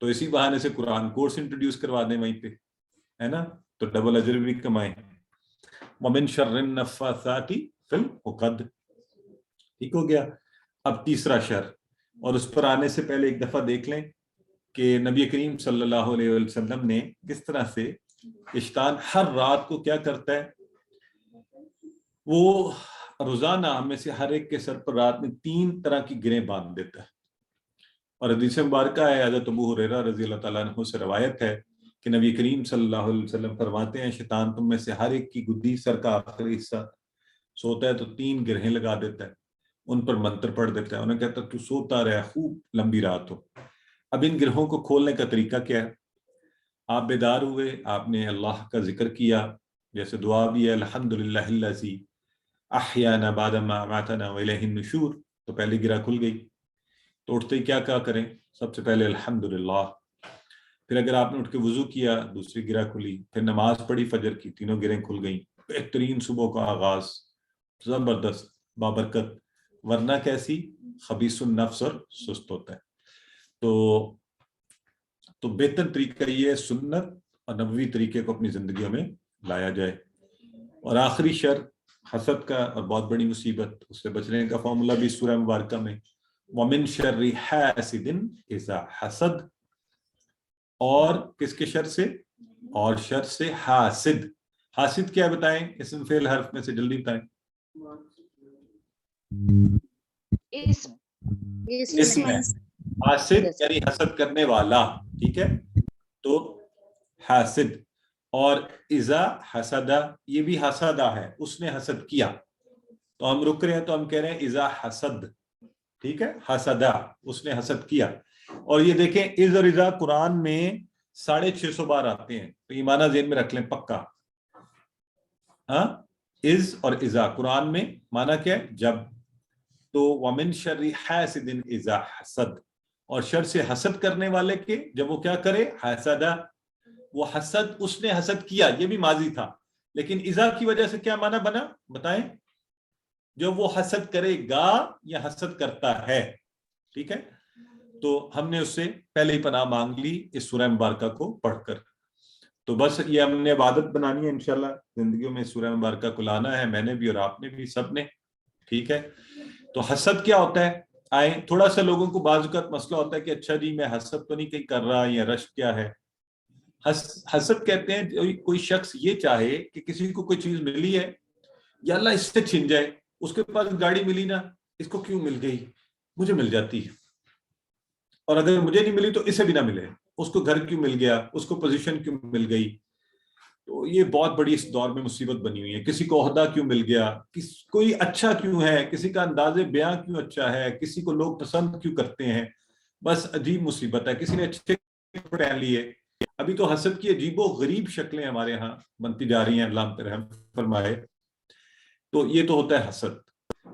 تو اسی بہانے سے قرآن کورس انٹروڈیوس کروا دیں وہیں پہ، ہے نا، تو ڈبل اجر بھی کمائیں۔ وَمِن شَرِّ النَّفَّاثَاتِ فِي الْعُقَدِ، ٹھیک ہو گیا۔ اب تیسرا شر، اور اس پر آنے سے پہلے ایک دفعہ دیکھ لیں کہ نبی کریم صلی اللہ علیہ وسلم نے کس طرح سے شیطان ہر رات کو کیا کرتا ہے، وہ روزانہ ہم میں سے ہر ایک کے سر پر رات میں 3 طرح کی گریں باندھ دیتا ہے۔ اور حدیث مبارکہ ہے، حضرت ابو ہریرہ رضی اللہ تعالیٰ عنہ سے روایت ہے کہ نبی کریم صلی اللہ علیہ وسلم فرماتے ہیں شیطان تم میں سے ہر ایک کی گدی سر کا آخری حصہ سوتا ہے تو 3 گرہیں لگا دیتا ہے، ان پر منتر پڑھ دیتا ہے، انہیں کہتا ہے تو سوتا رہے خوب لمبی رات ہو۔ اب ان گرہوں کو کھولنے کا طریقہ کیا ہے؟ آپ بیدار ہوئے، آپ نے اللہ کا ذکر کیا، جیسے دعا بھی ہے الحمدللہ الذی احیانا بعد ما اماتنا والیہ النشور، تو پہلی گرہ کھل گئی۔ تو اٹھتے ہی کیا کریں؟ سب سے پہلے الحمدللہ، پھر اگر آپ نے اٹھ کے وضو کیا دوسری گرہ کھلی، پھر نماز پڑھی فجر کی، تینوں گرہیں کھل گئیں۔ بہترین صبح کا آغاز، زبردست بابرکت، ورنہ کیسی؟ خبیث النفس اور سست ہوتا ہے۔ تو بہتر طریقہ یہ ہے سنت اور نبوی طریقے کو اپنی زندگیوں میں لایا جائے۔ اور آخری شر حسد کا، اور بہت بڑی مصیبت، اس سے بچنے کا فارمولا بھی سورہ مبارکہ میں وَمِن شَرِّ حَاسِدٍ إِذَا حَسَد، اور کس کے شر سے؟ اور شر سے حاسد۔ حاسد کیا بتائیں؟ اسم فعل حرف میں سے جلدی بتائیں۔ اسم ہے، حاسد یعنی حسد کرنے والا، ٹھیک ہے؟ تو حاسد، اور اذا حسد، یہ بھی حسدہ ہے، اس نے حسد کیا، تو ہم رک رہے ہیں تو ہم کہہ رہے ہیں اذا حسد، ٹھیک ہے؟ حسدہ، اس نے حسد کیا۔ اور یہ دیکھیں از اور اذا قرآن میں 650 بار آتے ہیں، تو یہ معنی ذہن میں رکھ لیں پکا۔ ہاں، از اور اذا قرآن میں معنی کیا ہے؟ جب۔ تو وَمِن شَرِّ حَاسِدٍ إِذَا حَسَد، اور شر سے حسد کرنے والے کے جب وہ کیا کرے؟ حسدہ، وہ حسد، اس نے حسد کیا، یہ بھی ماضی تھا، لیکن اذا کی وجہ سے کیا معنی بنا بتائیں؟ جب وہ حسد کرے گا یا حسد کرتا ہے، ٹھیک ہے؟ تو ہم نے اس سے پہلے ہی پناہ مانگ لی اس سورہ مبارکہ کو پڑھ کر۔ تو بس یہ ہم نے عبادت بنانی ہے انشاءاللہ، زندگیوں میں سورہ مبارکہ کو لانا ہے، میں نے بھی اور آپ نے بھی، سب نے، ٹھیک ہے؟ تو حسد کیا ہوتا ہے؟ آئیں تھوڑا سا لوگوں کو بعض اوقات مسئلہ ہوتا ہے کہ اچھا جی میں حسد تو نہیں کہیں کر رہا، یا رشک کیا ہے؟ حسد کہتے ہیں کوئی شخص یہ چاہے کہ کسی کو کوئی چیز ملی ہے، یا اللہ اس سے چھن جائے، اس کے پاس گاڑی ملی نا، اس کو کیوں مل گئی، مجھے مل جاتی ہے، اور اگر مجھے نہیں ملی تو اسے بھی نہ ملے، اس کو گھر کیوں مل گیا، اس کو پوزیشن کیوں مل گئی۔ تو یہ بہت بڑی اس دور میں مصیبت بنی ہوئی ہے۔ کسی کو عہدہ کیوں مل گیا، کوئی اچھا کیوں ہے، کسی کا انداز بیاں کیوں اچھا ہے، کسی کو لوگ پسند کیوں کرتے ہیں، بس عجیب مصیبت ہے۔ کسی نے اچھے کپڑے پہن لیے، ابھی تو حسد کی عجیب و غریب شکلیں ہمارے ہاں بنتی جا رہی ہیں، اللہ ہم پہ رحم فرمائے۔ تو یہ تو ہوتا ہے حسد،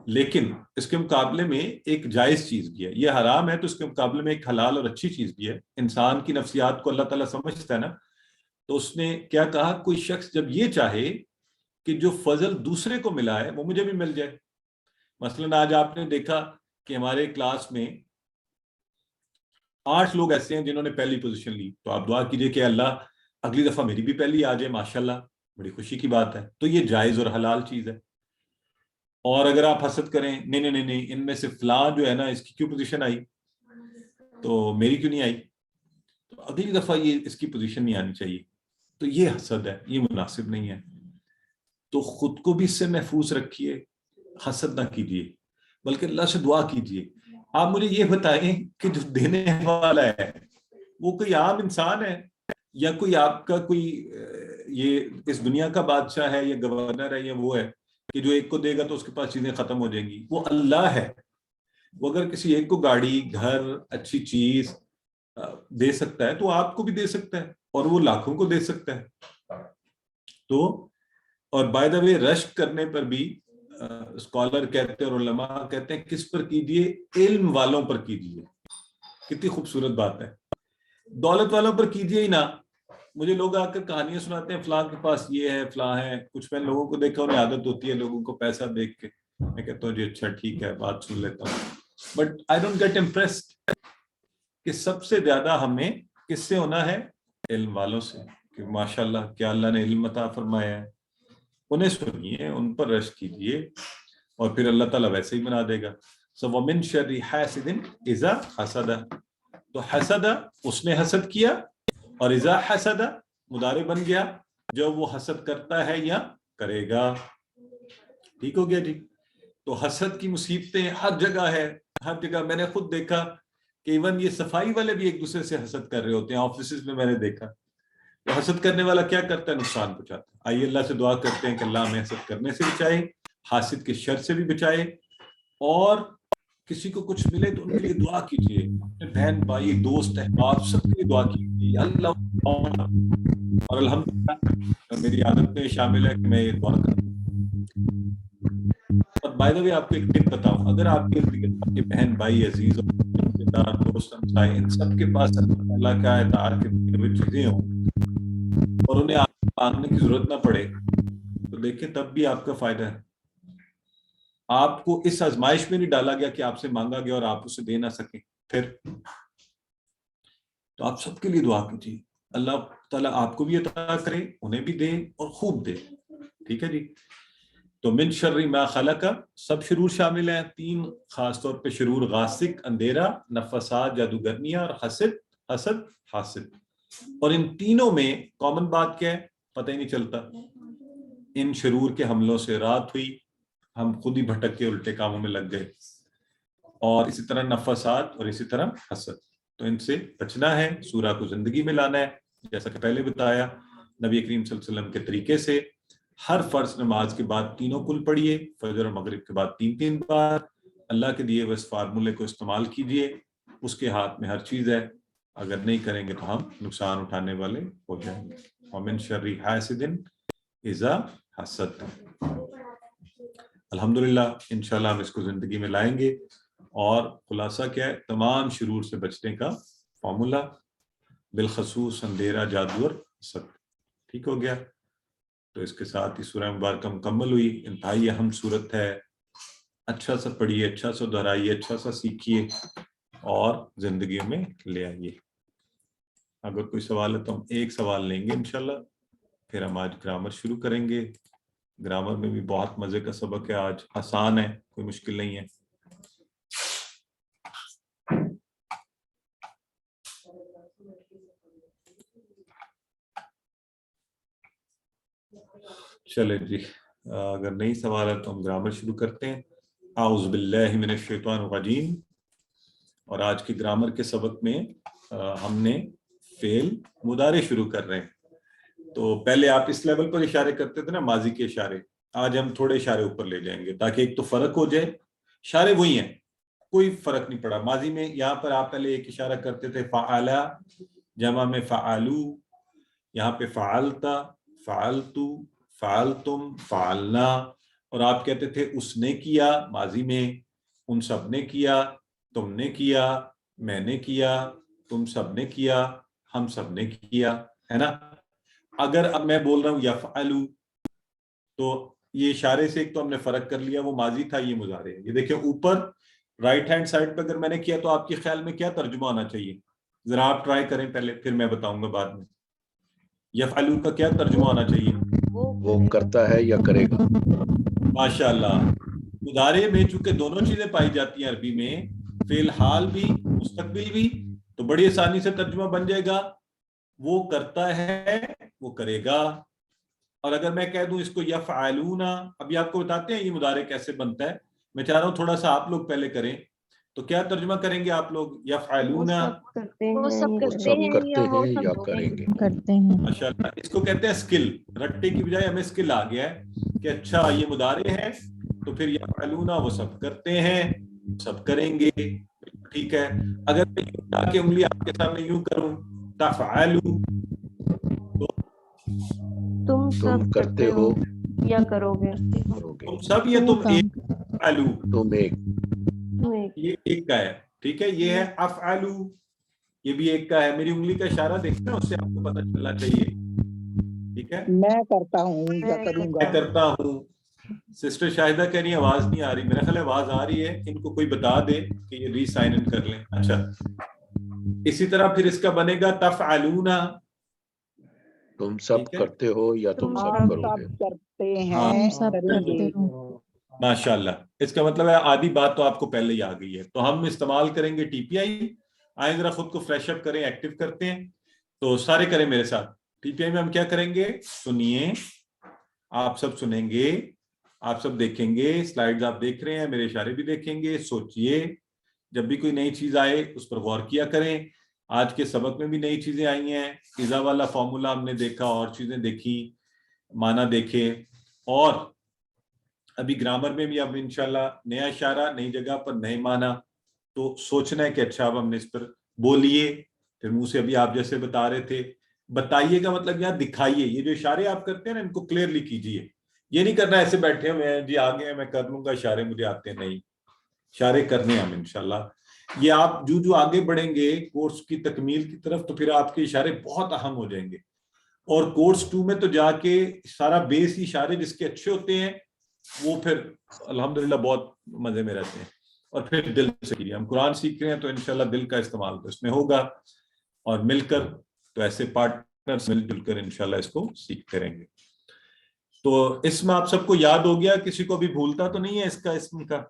لیکن اس کے مقابلے میں ایک جائز چیز بھی ہے، یہ حرام ہے تو اس کے مقابلے میں ایک حلال اور اچھی چیز بھی ہے۔ انسان کی نفسیات کو اللہ تعالیٰ سمجھتا ہے نا، تو اس نے کیا کہا، کوئی شخص جب یہ چاہے کہ جو فضل دوسرے کو ملا ہے وہ مجھے بھی مل جائے۔ مثلا آج آپ نے دیکھا کہ ہمارے کلاس میں 8 لوگ ایسے ہیں جنہوں نے پہلی پوزیشن لی، تو آپ دعا کیجئے کہ اللہ اگلی دفعہ میری بھی پہلی آ جائے، ماشاءاللہ، بڑی خوشی کی بات ہے۔ تو یہ جائز اور حلال چیز ہے۔ اور اگر آپ حسد کریں، نہیں ان میں سے فلاں جو ہے نا اس کی کیوں پوزیشن آئی تو میری کیوں نہیں آئی، تو اگلی دفعہ یہ اس کی پوزیشن نہیں آنی چاہیے، تو یہ حسد ہے، یہ مناسب نہیں ہے۔ تو خود کو بھی اس سے محفوظ رکھیے، حسد نہ کیجیے، بلکہ اللہ سے دعا کیجیے۔ آپ مجھے یہ بتائیں کہ جو دینے والا ہے وہ کوئی عام انسان ہے، یا کوئی آپ کا کوئی یہ اس دنیا کا بادشاہ ہے، یا گورنر ہے، یا وہ ہے کہ جو ایک کو دے گا تو اس کے پاس چیزیں ختم ہو جائیں گی؟ وہ اللہ ہے، وہ اگر کسی ایک کو گاڑی، گھر، اچھی چیز دے سکتا ہے تو آپ کو بھی دے سکتا ہے، اور وہ لاکھوں کو دے سکتا ہے۔ تو اور بائی دا وے رشک کرنے پر بھی اسکالر کہتے ہیں اور علماء کہتے ہیں کس پر کیجیے؟ علم والوں پر کیجیے۔ کتنی خوبصورت بات ہے، دولت والوں پر کیجیے ہی نہ۔ مجھے لوگ آ کر کہانیاں سناتے ہیں فلاں کے پاس یہ ہے، فلاں ہے، کچھ میں لوگوں کو دیکھا، انہیں عادت ہوتی ہے لوگوں کو پیسہ دیکھ کے، میں کہتا ہوں جی اچھا ٹھیک ہے، بات سن لیتا ہوں، but I don't get impressed کہ سب سے زیادہ ہمیں کس سے ہونا ہے؟ علم والوں سے، کہ ماشاءاللہ کیا اللہ نے علم عطا فرمایا ہے، انہیں سنیے، ان پر رشک کیجیے، اور پھر اللہ تعالیٰ ویسے ہی بنا دے گا۔ سو وَمِن شَرِّ حَاسِدٍ إِذَا حَسَدَ، تو حسد، اس نے حسد کیا، اور اذا حسد مضارع بن گیا جب وہ حسد کرتا ہے یا کرے گا۔ ٹھیک ہو گیا جی؟ تو حسد کی مصیبتیں ہر جگہ ہے، ہر جگہ۔ میں نے خود دیکھا کہ ایون یہ صفائی والے بھی ایک دوسرے سے حسد کر رہے ہوتے ہیں، آفیسز میں میں نے دیکھا، تو حسد کرنے والا کیا کرتا ہے؟ نقصان پہنچاتا ہے. آئیے اللہ سے دعا کرتے ہیں کہ اللہ ہمیں حسد کرنے سے بچائے, حاسد کے شر سے بھی بچائے, اور کسی کو کچھ ملے تو ان کے لیے دعا کیجیے. اپنے بہن بھائی دوست احباب سب کے لیے دعا کیجیے اللہ. اور الحمدللہ میری عادت میں شامل ہے کہ میں یہ دعا کرتا ہوں. اور بائی دا وے آپ کو ایک ٹپ بتاؤں, اگر آپ کے آپ کے بہن بھائی عزیز اور رشتے دار دوست ہمسائے ان سب کے پاس اللہ کا اطاعت کی چیزیں ہوں اور انہیں مانگنے کی ضرورت نہ پڑے, تو دیکھیں تب بھی آپ کا فائدہ ہے. آپ کو اس آزمائش میں نہیں ڈالا گیا کہ آپ سے مانگا گیا اور آپ اسے دے نہ سکیں, پھر تو آپ سب کے لیے دعا کیجیے اللہ تعالیٰ آپ کو بھی عطا کرے, انہیں بھی دے اور خوب دے. ٹھیک ہے جی. تو من شر ما خلق سب شرور شامل ہیں, 3 خاص طور پہ شرور: غاسق اندھیرا, نفسات جادوگرنیاں, اور حسد حاسد. اور ان تینوں میں کامن بات کیا ہے؟ پتہ ہی نہیں چلتا. ان شرور کے حملوں سے رات ہوئی, ہم خود ہی بھٹک کے الٹے کاموں میں لگ گئے, اور اسی طرح نفسات اور اسی طرح حسد. تو ان سے بچنا ہے, سورہ کو زندگی میں لانا ہے, جیسا کہ پہلے بتایا نبی کریم صلی اللہ علیہ وسلم کے طریقے سے. ہر فرض نماز کے بعد تینوں کل پڑھیے, فجر اور مغرب کے بعد 3 بار. اللہ کے دیے ہوئے اس فارمولے کو استعمال کیجیے, اس کے ہاتھ میں ہر چیز ہے. اگر نہیں کریں گے تو ہم نقصان اٹھانے والے ہو جائیں گے. ومن شر حاسد اذا حسد. الحمدللہ انشاءاللہ ہم اس کو زندگی میں لائیں گے. اور خلاصہ کیا ہے؟ تمام شرور سے بچنے کا فارمولا, بالخصوص اندھیرا, جادو اور حسد. ٹھیک ہو گیا. تو اس کے ساتھ ہی سورہ مبارکہ مکمل ہوئی. انتہائی اہم صورت ہے, اچھا سا پڑھیے, اچھا سا دہرائیے, اچھا سا سیکھیے اور زندگی میں لے آئیے. اگر کوئی سوال ہے تو ہم ایک سوال لیں گے انشاءاللہ, پھر ہم آج گرامر شروع کریں گے. گرامر میں بھی بہت مزے کا سبق ہے آج, آسان ہے, کوئی مشکل نہیں ہے. چلے جی, اگر نہیں سوال ہے تو ہم گرامر شروع کرتے ہیں. اعوذ باللہ من الشیطان الرجیم. اور آج کے گرامر کے سبق میں ہم نے فعل مضارع شروع کر رہے ہیں. تو پہلے آپ اس لیول پر اشارے کرتے تھے نا, ماضی کے اشارے. آج ہم تھوڑے اشارے اوپر لے جائیں گے تاکہ ایک تو فرق ہو جائے. اشارے وہی ہیں, کوئی فرق نہیں پڑا. ماضی میں یہاں پر آپ پہلے ایک اشارہ کرتے تھے فعلا, جمع میں فعلو, یہاں پہ فعلتا, فعلتو, فعلتم, فعلنا. اور آپ کہتے تھے اس نے کیا ماضی میں, ان سب نے کیا, تم نے کیا, میں نے کیا, تم سب نے کیا, ہم سب نے کیا, ہے نا. اگر اب میں بول رہا ہوں یفعلو, تو یہ اشارے سے ایک تو ہم نے فرق کر لیا, وہ ماضی تھا, یہ مضارع ہے. یہ دیکھیں اوپر رائٹ ہینڈ سائڈ پہ اگر میں نے کیا تو آپ کے خیال میں کیا ترجمہ ہونا چاہیے؟ ذرا آپ ٹرائی کریں پہلے, پھر میں بتاؤں گا بعد میں. یفعلو کا کیا ترجمہ ہونا چاہیے؟ وہ کرتا ہے یا کرے گا. ماشاءاللہ. مضارع میں چونکہ دونوں چیزیں پائی جاتی ہیں عربی میں, فعل حال بھی مستقبل بھی, تو بڑی آسانی سے ترجمہ بن جائے گا وہ کرتا ہے, وہ کرے گا. اور اگر میں کہہ دوں اس کو یفعلون, ابھی آپ کو بتاتے ہیں یہ مضارع کیسے بنتا ہے. میں چاہ رہا ہوں تھوڑا سا آپ لوگ پہلے کریں, تو کیا ترجمہ کریں گے آپ لوگ؟ یفعلون, وہ سب وہ کرتے سب ہیں کرتے یا وہ ہیں سب یا کرتے کریں ہیں. گے. کرتے ہیں. ماشاءاللہ. اس کو کہتے ہیں اسکل. رٹے کی بجائے ہمیں اسکل آ گیا ہے کہ اچھا یہ مضارع ہے تو پھر یفعلون وہ سب کرتے ہیں, سب کریں گے. ٹھیک ہے. اگر میں یوں اٹھا کے انگلی آپ کے سامنے یوں کروں تفعلوا, تم کرتے ہو یا کرو گے. کرو گے. تم سب یا وہ تم کام ایک, افعلوا تم ایک. یہ ایک کا ہے. ٹھیک ہے. یہ ہے افعلوا, یہ بھی ایک کا ہے. میری انگلی کا اشارہ دیکھنا, اس سے آپ کو پتہ چلنا چاہیے. ٹھیک ہے. میں کرتا ہوں یا کروں گا. میں کرتا ہوں. سسٹر شاہدہ کہہ رہی ہے آواز نہیں آ رہی. میرا خیال ہے آواز آ رہی ہے, ان کو کوئی بتا دے کہ یہ ری سائن ان کر لیں. اچھا, اسی طرح پھر اس کا بنے گا تفعلون, تم سب ٹھیک ہے. کرتے ہو یا تم سب ہم کرو سب گے. کرتے ہاں, ہیں, ہم سب کریں کرتے گے. ہو. ماشاءاللہ. اس کا مطلب ہے آدھی بات تو آپ کو پہلے ہی آ گئی ہے. تو ہم استعمال کریں گے ٹی پی آئی. آئیں ذرا خود کو فریش اپ کریں, ایکٹیو کرتے ہیں. تو سارے کریں میرے ساتھ. ٹی پی آئی میں ہم کیا کریں گے؟ سنیے, آپ سب سنیں گے, آپ سب دیکھیں گے, سلائیڈز آپ دیکھ رہے ہیں, میرے اشارے بھی دیکھیں گے. سوچئے, جب بھی کوئی نئی چیز آئے اس پر غور کیا کریں. آج کے سبق میں بھی نئی چیزیں آئی ہیں, اذا والا فارمولا ہم نے دیکھا, اور چیزیں دیکھی, معنی دیکھے, اور ابھی گرامر میں بھی اب انشاءاللہ نیا اشارہ, نئی جگہ پر نئے معنی. تو سوچنا ہے کہ اچھا اب ہم نے اس پر بولیے, پھر منہ سے ابھی آپ جیسے بتا رہے تھے, بتائیے کا مطلب یہاں دکھائیے. یہ جو اشارے آپ کرتے ہیں نا, ان کو کلیئرلی کیجیے. یہ نہیں کرنا ایسے بیٹھے ہوئے ہیں جی آگے ہیں میں کر لوں گا, اشارے مجھے آتے نہیں. اشارے کرنے ہیں ہم انشاءاللہ. یہ آپ جو آگے بڑھیں گے کورس کی تکمیل کی طرف, تو پھر آپ کے اشارے بہت اہم ہو جائیں گے. اور کورس 2 میں تو جا کے سارا بیس ہی اشارے جس کے اچھے ہوتے ہیں وہ پھر الحمدللہ بہت مزے میں رہتے ہیں. اور پھر دل سے کیجیے. ہم قرآن سیکھ رہے ہیں تو انشاءاللہ دل کا استعمال تو اس میں ہوگا, اور مل کر تو ایسے پارٹنرز مل جل کر انشاءاللہ اس کو سیکھتے رہیں گے. تو اسم آپ سب کو یاد ہو گیا؟ کسی کو بھی بھولتا تو نہیں ہے اس کا, اسم کا؟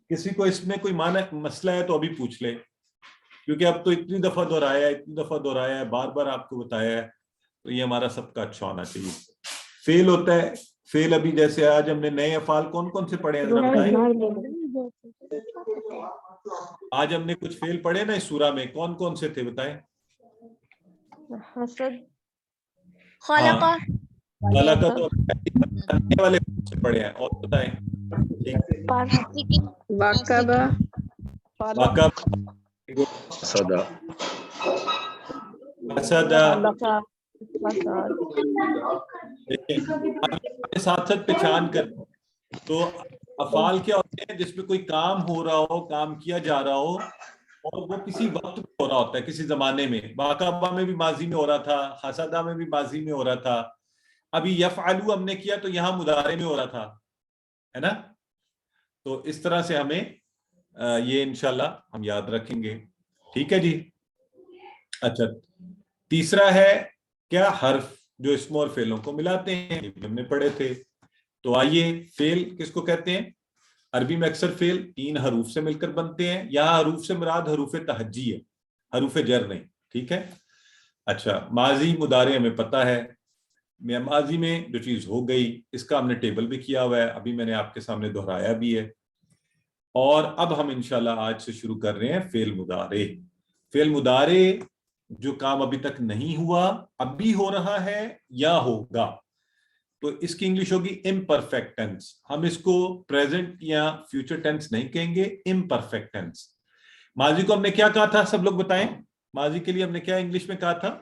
کسی کو اس میں کوئی معنی مسئلہ ہے تو ابھی پوچھ لے, کیونکہ اب تو اتنی دفعہ دہرایا ہے, بار بار آپ کو بتایا ہے, تو یہ ہمارا سب کا اچھا ہونا چاہیے. فعل ہوتا ہے, فعل ابھی جیسے آج ہم نے نئے افعال کون کون سے پڑھے ہیں ذرا بتائیں. آج ہم نے کچھ فعل پڑھے نا اس سورہ میں, کون کون سے تھے بتائیں. حسد, خلق, خلق تو والے سے پڑھے ہیں, اور بتائیں. واقعہ, واقع, صدا, حسد. ساتھ ساتھ پہچان کر, تو افعال کیا ہوتے ہیں جس میں کوئی کام ہو رہا ہو, کام کیا جا رہا ہو, اور وہ کسی وقت میں ہو رہا ہوتا ہے, کسی زمانے میں. واقعہ میں بھی ماضی میں ہو رہا تھا, حسدہ میں بھی ماضی میں ہو رہا تھا. ابھی یفعلو ہم نے کیا تو یہاں مضارع میں ہو رہا تھا, ہے نا. تو اس طرح سے ہمیں یہ انشاءاللہ ہم یاد رکھیں گے. ٹھیک ہے جی. اچھا, تیسرا ہے کیا, حرف جو اسم اور فعلوں کو ملاتے ہیں, ہم نے پڑھے تھے. تو آئیے, فعل کس کو کہتے ہیں؟ عربی میں اکثر فعل 3 حروف سے مل کر بنتے ہیں. یہاں حروف سے مراد حروف تہجی ہے, حروف جر نہیں. ٹھیک ہے. اچھا, ماضی مضارع ہمیں پتہ ہے, ماضی میں جو چیز ہو گئی اس کا ہم نے ٹیبل بھی کیا ہوا ہے, ابھی میں نے آپ کے سامنے دہرایا بھی ہے. اور اب ہم انشاءاللہ آج سے شروع کر رہے ہیں فعل مضارع. فعل مضارع جو کام ابھی تک نہیں ہوا, ابھی ہو رہا ہے یا ہوگا, تو اس کی انگلش ہوگی امپرفیکٹ ٹینس. ہم اس کو پریزنٹ یا فیوچر ٹینس نہیں کہیں گے, امپرفیکٹ ٹینس. ماضی کو ہم نے کیا کہا تھا, سب لوگ بتائیں. ماضی کے لیے ہم نے کیا انگلش میں کہا تھا؟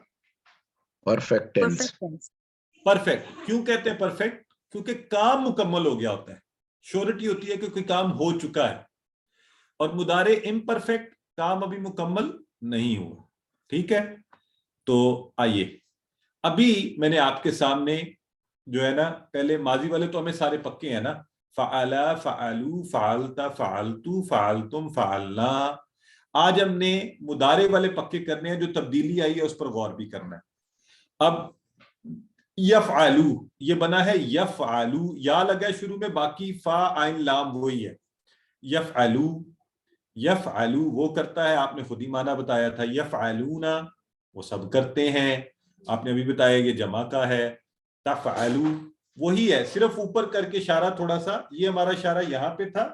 Perfect tense. پرفیکٹ. کیوں کہتے ہیں پرفیکٹ؟ کیونکہ کام مکمل ہو گیا ہوتا ہے, شورٹی ہوتی ہے کہ کوئی کام ہو چکا ہے. اور مضارع امپرفیکٹ, کام ابھی مکمل نہیں ہوا. ٹھیک ہے. تو آئیے, ابھی میں نے آپ کے سامنے جو ہے نا, پہلے ماضی والے تو ہمیں سارے پکے ہیں نا, فعلا, فعلو, فعلتا, فعلتو, فعلتم, فعلنا. آج ہم نے مضارع والے پکے کرنے ہیں, جو تبدیلی آئی ہے اس پر غور بھی کرنا ہے. اب یفعلو, یہ بنا ہے یفعلو, یا لگا ہے شروع میں, باقی فا عین لام وہی ہے. یفعلو, یفعلو وہ کرتا ہے, آپ نے خود ہی معنی بتایا تھا. یفعلون وہ سب کرتے ہیں, آپ نے ابھی بتایا یہ جمع کا ہے. تفعلو وہی ہے, صرف اوپر کر کے اشارہ تھوڑا سا, یہ ہمارا اشارہ یہاں پہ تھا,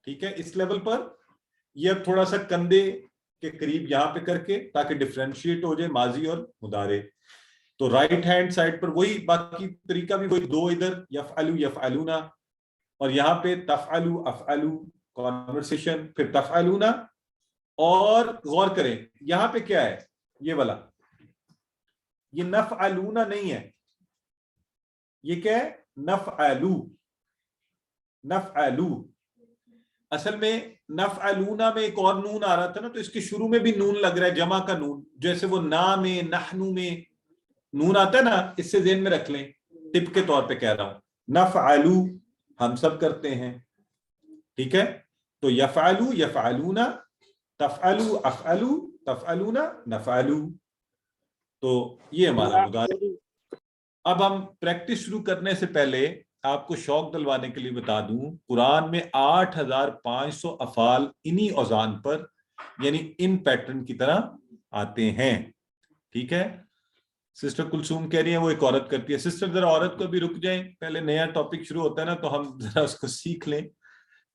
ٹھیک ہے, اس لیول پر. یہ اب تھوڑا سا کندھے کے قریب یہاں پہ کر کے, تاکہ ڈفرینشیٹ ہو جائے ماضی اور مضارع. تو رائٹ ہینڈ سائڈ پر وہی, باقی طریقہ بھی وہی, 2 ادھر یفعلو, یفعلونا, اور یہاں پہ تفعلو, افعلو, کانورسیشن, پھر تفعلونا. اور غور کریں یہاں پہ کیا ہے, یہ والا, یہ نفعلونا نہیں ہے, یہ کیا ہے, نفعلو. نفعلو اصل میں نفعلونا میں ایک اور نون آ رہا تھا نا, تو اس کے شروع میں بھی نون لگ رہا ہے, جمع کا نون, جیسے وہ نا میں, نحنو میں نون آتا ہے نا, اس سے ذہن میں رکھ لیں, ٹپ کے طور پہ کہہ رہا ہوں. نفعلو ہم سب کرتے ہیں, ٹھیک ہے. تو یفعلو, یفعلونا, تفعلو, افعلو, تفعلونا, نفعلو. تو یہ ہمارا مضارع. اب ہم پریکٹس شروع کرنے سے پہلے آپ کو شوق دلوانے کے لیے بتا دوں, قرآن میں 8500 افعال انہی اوزان پر, یعنی ان پیٹرن کی طرح آتے ہیں. ٹھیک ہے. سسٹر کلثوم کہہ رہی ہیں وہ ایک عورت کرتی ہے. سسٹر ذرا عورت کو بھی رک جائیں, پہلے نیا ٹاپک شروع ہوتا ہے نا, تو ہم ذرا اس کو سیکھ لیں.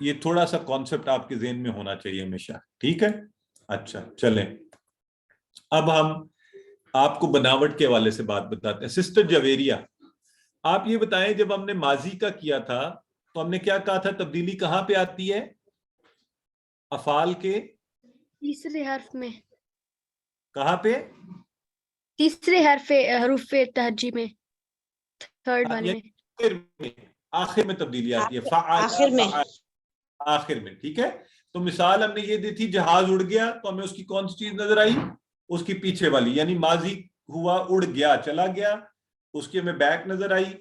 یہ تھوڑا سا کانسیپٹ آپ کے ذہن میں ہونا چاہیے ہمیشہ, ٹھیک ہے. اچھا چلیں اب ہم آپ کو بناوٹ کے حوالے سے بات بتاتے ہیں. سسٹر جویریہ, آپ یہ بتائیں جب ہم نے ماضی کا کیا تھا تو ہم نے کیا کہا تھا تبدیلی کہاں پہ آتی ہے؟ افعال کے تیسرے حرف میں. کہاں پہ؟ تیسرے حروف تہجی میں, تھرڈ والے میں. آخر میں تبدیلی آتی ہے, فعل آخر میں. آخر میں, ٹھیک ہے. تو مثال ہم نے یہ دی تھی, جہاز اڑ گیا, تو ہمیں اس کی کون سی چیز نظر آئی؟ اس کی پیچھے والی, یعنی ماضی ہوا, اڑ گیا, چلا گیا, اس کی ہمیں بیک نظر آئی.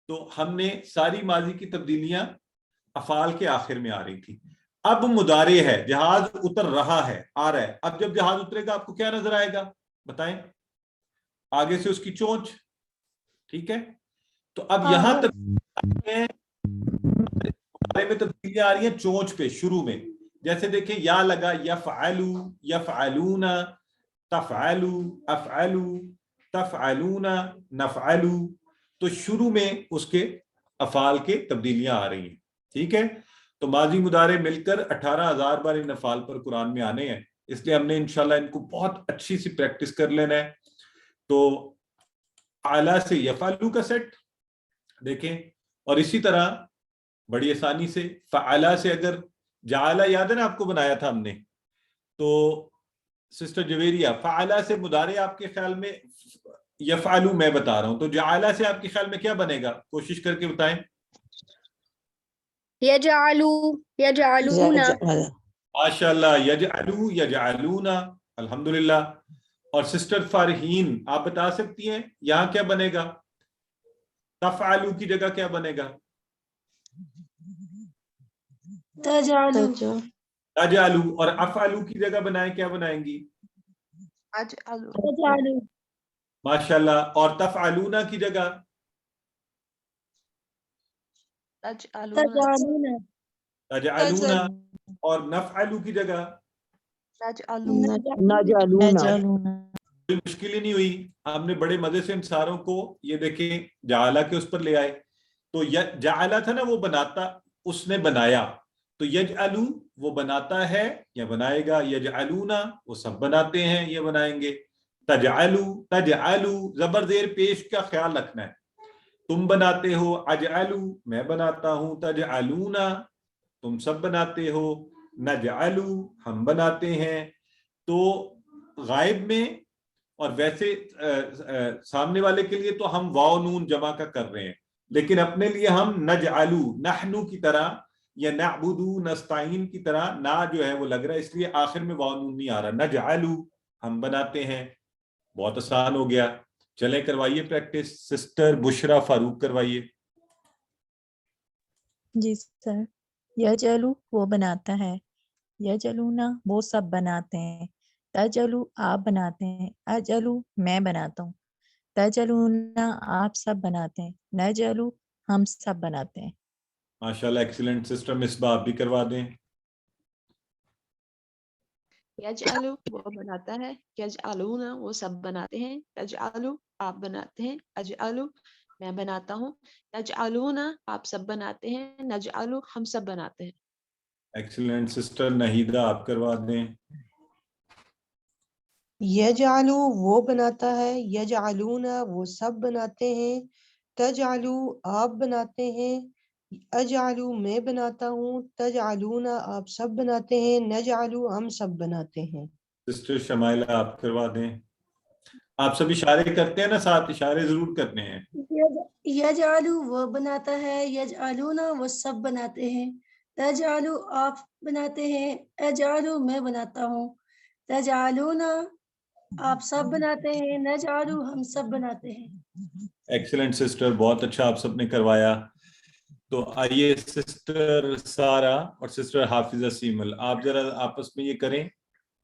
تو ہم نے ساری ماضی کی تبدیلیاں افعال کے آخر میں آ رہی تھی. اب مضارع ہے, جہاز اتر رہا ہے, آ رہا ہے. اب جب جہاز اترے گا آپ کو کیا نظر آئے گا بتائیں؟ آگے سے اس کی چونچ, ٹھیک ہے. تو اب یہاں تک میں تبدیلیاں آ رہی ہیں چونچ پہ, شروع میں. جیسے دیکھیں یا لگا یفعلو, یفعلون, تفعلو, افعلو, تفعلون, نفعلو. تو شروع میں اس کے افعال کے تبدیلیاں آ رہی ہیں, ٹھیک ہے. تو ماضی مضارع مل کر 18,000 بار ان افعال پر قرآن میں آنے ہیں, اس لیے ہم نے انشاءاللہ ان کو بہت اچھی سی پریکٹس کر لینا ہے. تو اعلیٰ سے یفعلو کا سیٹ دیکھیں, اور اسی طرح بڑی آسانی سے فعلا سے, اگر جعلا یاد ہے نا آپ کو بنایا تھا ہم نے, تو سسٹر جویریہ فعلا سے مضارع آپ کے خیال میں, یفعلو میں بتا رہا ہوں, تو جعلا سے آپ کے خیال میں کیا بنے گا؟ کوشش کر کے بتائیں. یجعلو, یجعلون. ماشاءاللہ, یجعلو, یجعلون, الحمدللہ. اور سسٹر فارحین آپ بتا سکتی ہیں یہاں کیا بنے گا؟ تفعلو کی جگہ کیا بنے گا؟ تجعلو. تجعلو. اور افعلو کی جگہ بنائیں, کیا بنائیں گی؟ اجعلو. ماشاءاللہ. اور تفعلون کی جگہ تجعلون. تجعلون. اور نفعلو کی جگہ نجعلون. کوئی مشکل ہی نہیں ہوئی. ہم نے بڑے مزے سے ان ساروں کو یہ دیکھیں جعلا کے اس پر لے آئے. تو جعلا تھا نا وہ بناتا, اس نے بنایا. تو یجعلو وہ بناتا ہے یا بنائے گا, یجعلون وہ سب بناتے ہیں یا بنائیں گے. تجعلو, تجعلو زبر زیر پیش کا خیال رکھنا ہے. تم بناتے ہو, اجعلو میں بناتا ہوں, تجعلون تم سب بناتے ہو, نجعلو ہم بناتے ہیں. تو غائب میں اور ویسے سامنے والے کے لیے تو ہم واو نون جمع کا کر رہے ہیں, لیکن اپنے لیے ہم نجعلو, نحنو کی طرح یا نعبدو, نستعین کی طرح نا جو ہے وہ لگ رہا ہے, اس لیے آخر میں واو نون نہیں آ رہا. نجعلو ہم بناتے ہیں. بہت آسان ہو گیا. چلیں کروائیے پریکٹس. سسٹر بشرا فاروق کروائیے. جی سر. یجعلو وہ بناتا ہے, یجعلونا وہ سب بناتے ہیں, تجعلو آپ بناتے ہیں, اجعلو میں بناتا ہوں, تجعلونا آپ سب بناتے ہیں, نجعلو ہم سب بناتے ہیں. ماشاءاللہ, ایکسیلنٹ. سسٹر مصباح آپ بھی کروا دیں. یجعلو وہ بناتا ہے, یجعلون وہ سب بناتے ہیں, تجعلو آپ بناتے ہیں, اجعلو میں بناتا ہوں, تجعلون آپ سب بناتے ہیں, نجعلو ہم سب بناتے ہیں. ایکسیلنٹ. سسٹر نہیدہ آپ کروا دیں. یجعلو وہ بناتا ہے, یجعلون وہ سب بناتے ہیں, تجعلو آپ بناتے ہیں, اجعلو میں بناتا ہوں, تجعلون آپ سب بناتے ہیں, نجعلو ہم سب بناتے ہیں. سسٹر شمائلہ آپ کروا دیں. آپ سب اشارے کرتے ہیں نا, ساتھ اشارے ضرور کرنے ہیں. یجعلو وہ بناتا ہے, یجعلون وہ سب بناتے ہیں, تجعلو آپ بناتے ہیں, اجعلو میں بناتا ہوں, تجعلون آپ سب بناتے ہیں, نجعلو ہم سب بناتے ہیں. ایکسیلنٹ سسٹر, بہت اچھا آپ سب نے کروایا. تو آئیے سسٹر سارا اور سسٹر حافظہ سیمل آپ ذرا آپس میں یہ کریں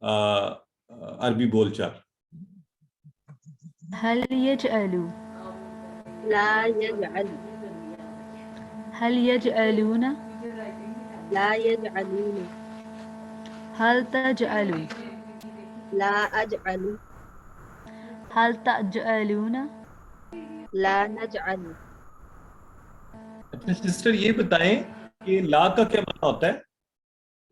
عربی بول چال. هل يجعلوا لا يجعل هل يجعلون لا يجعلون هل تجعلوا لا أجعل هل تجعلون لا نجعل. اچھا سسٹر یہ بتائیں یہ لا کا کیا معنی ہوتا ہے؟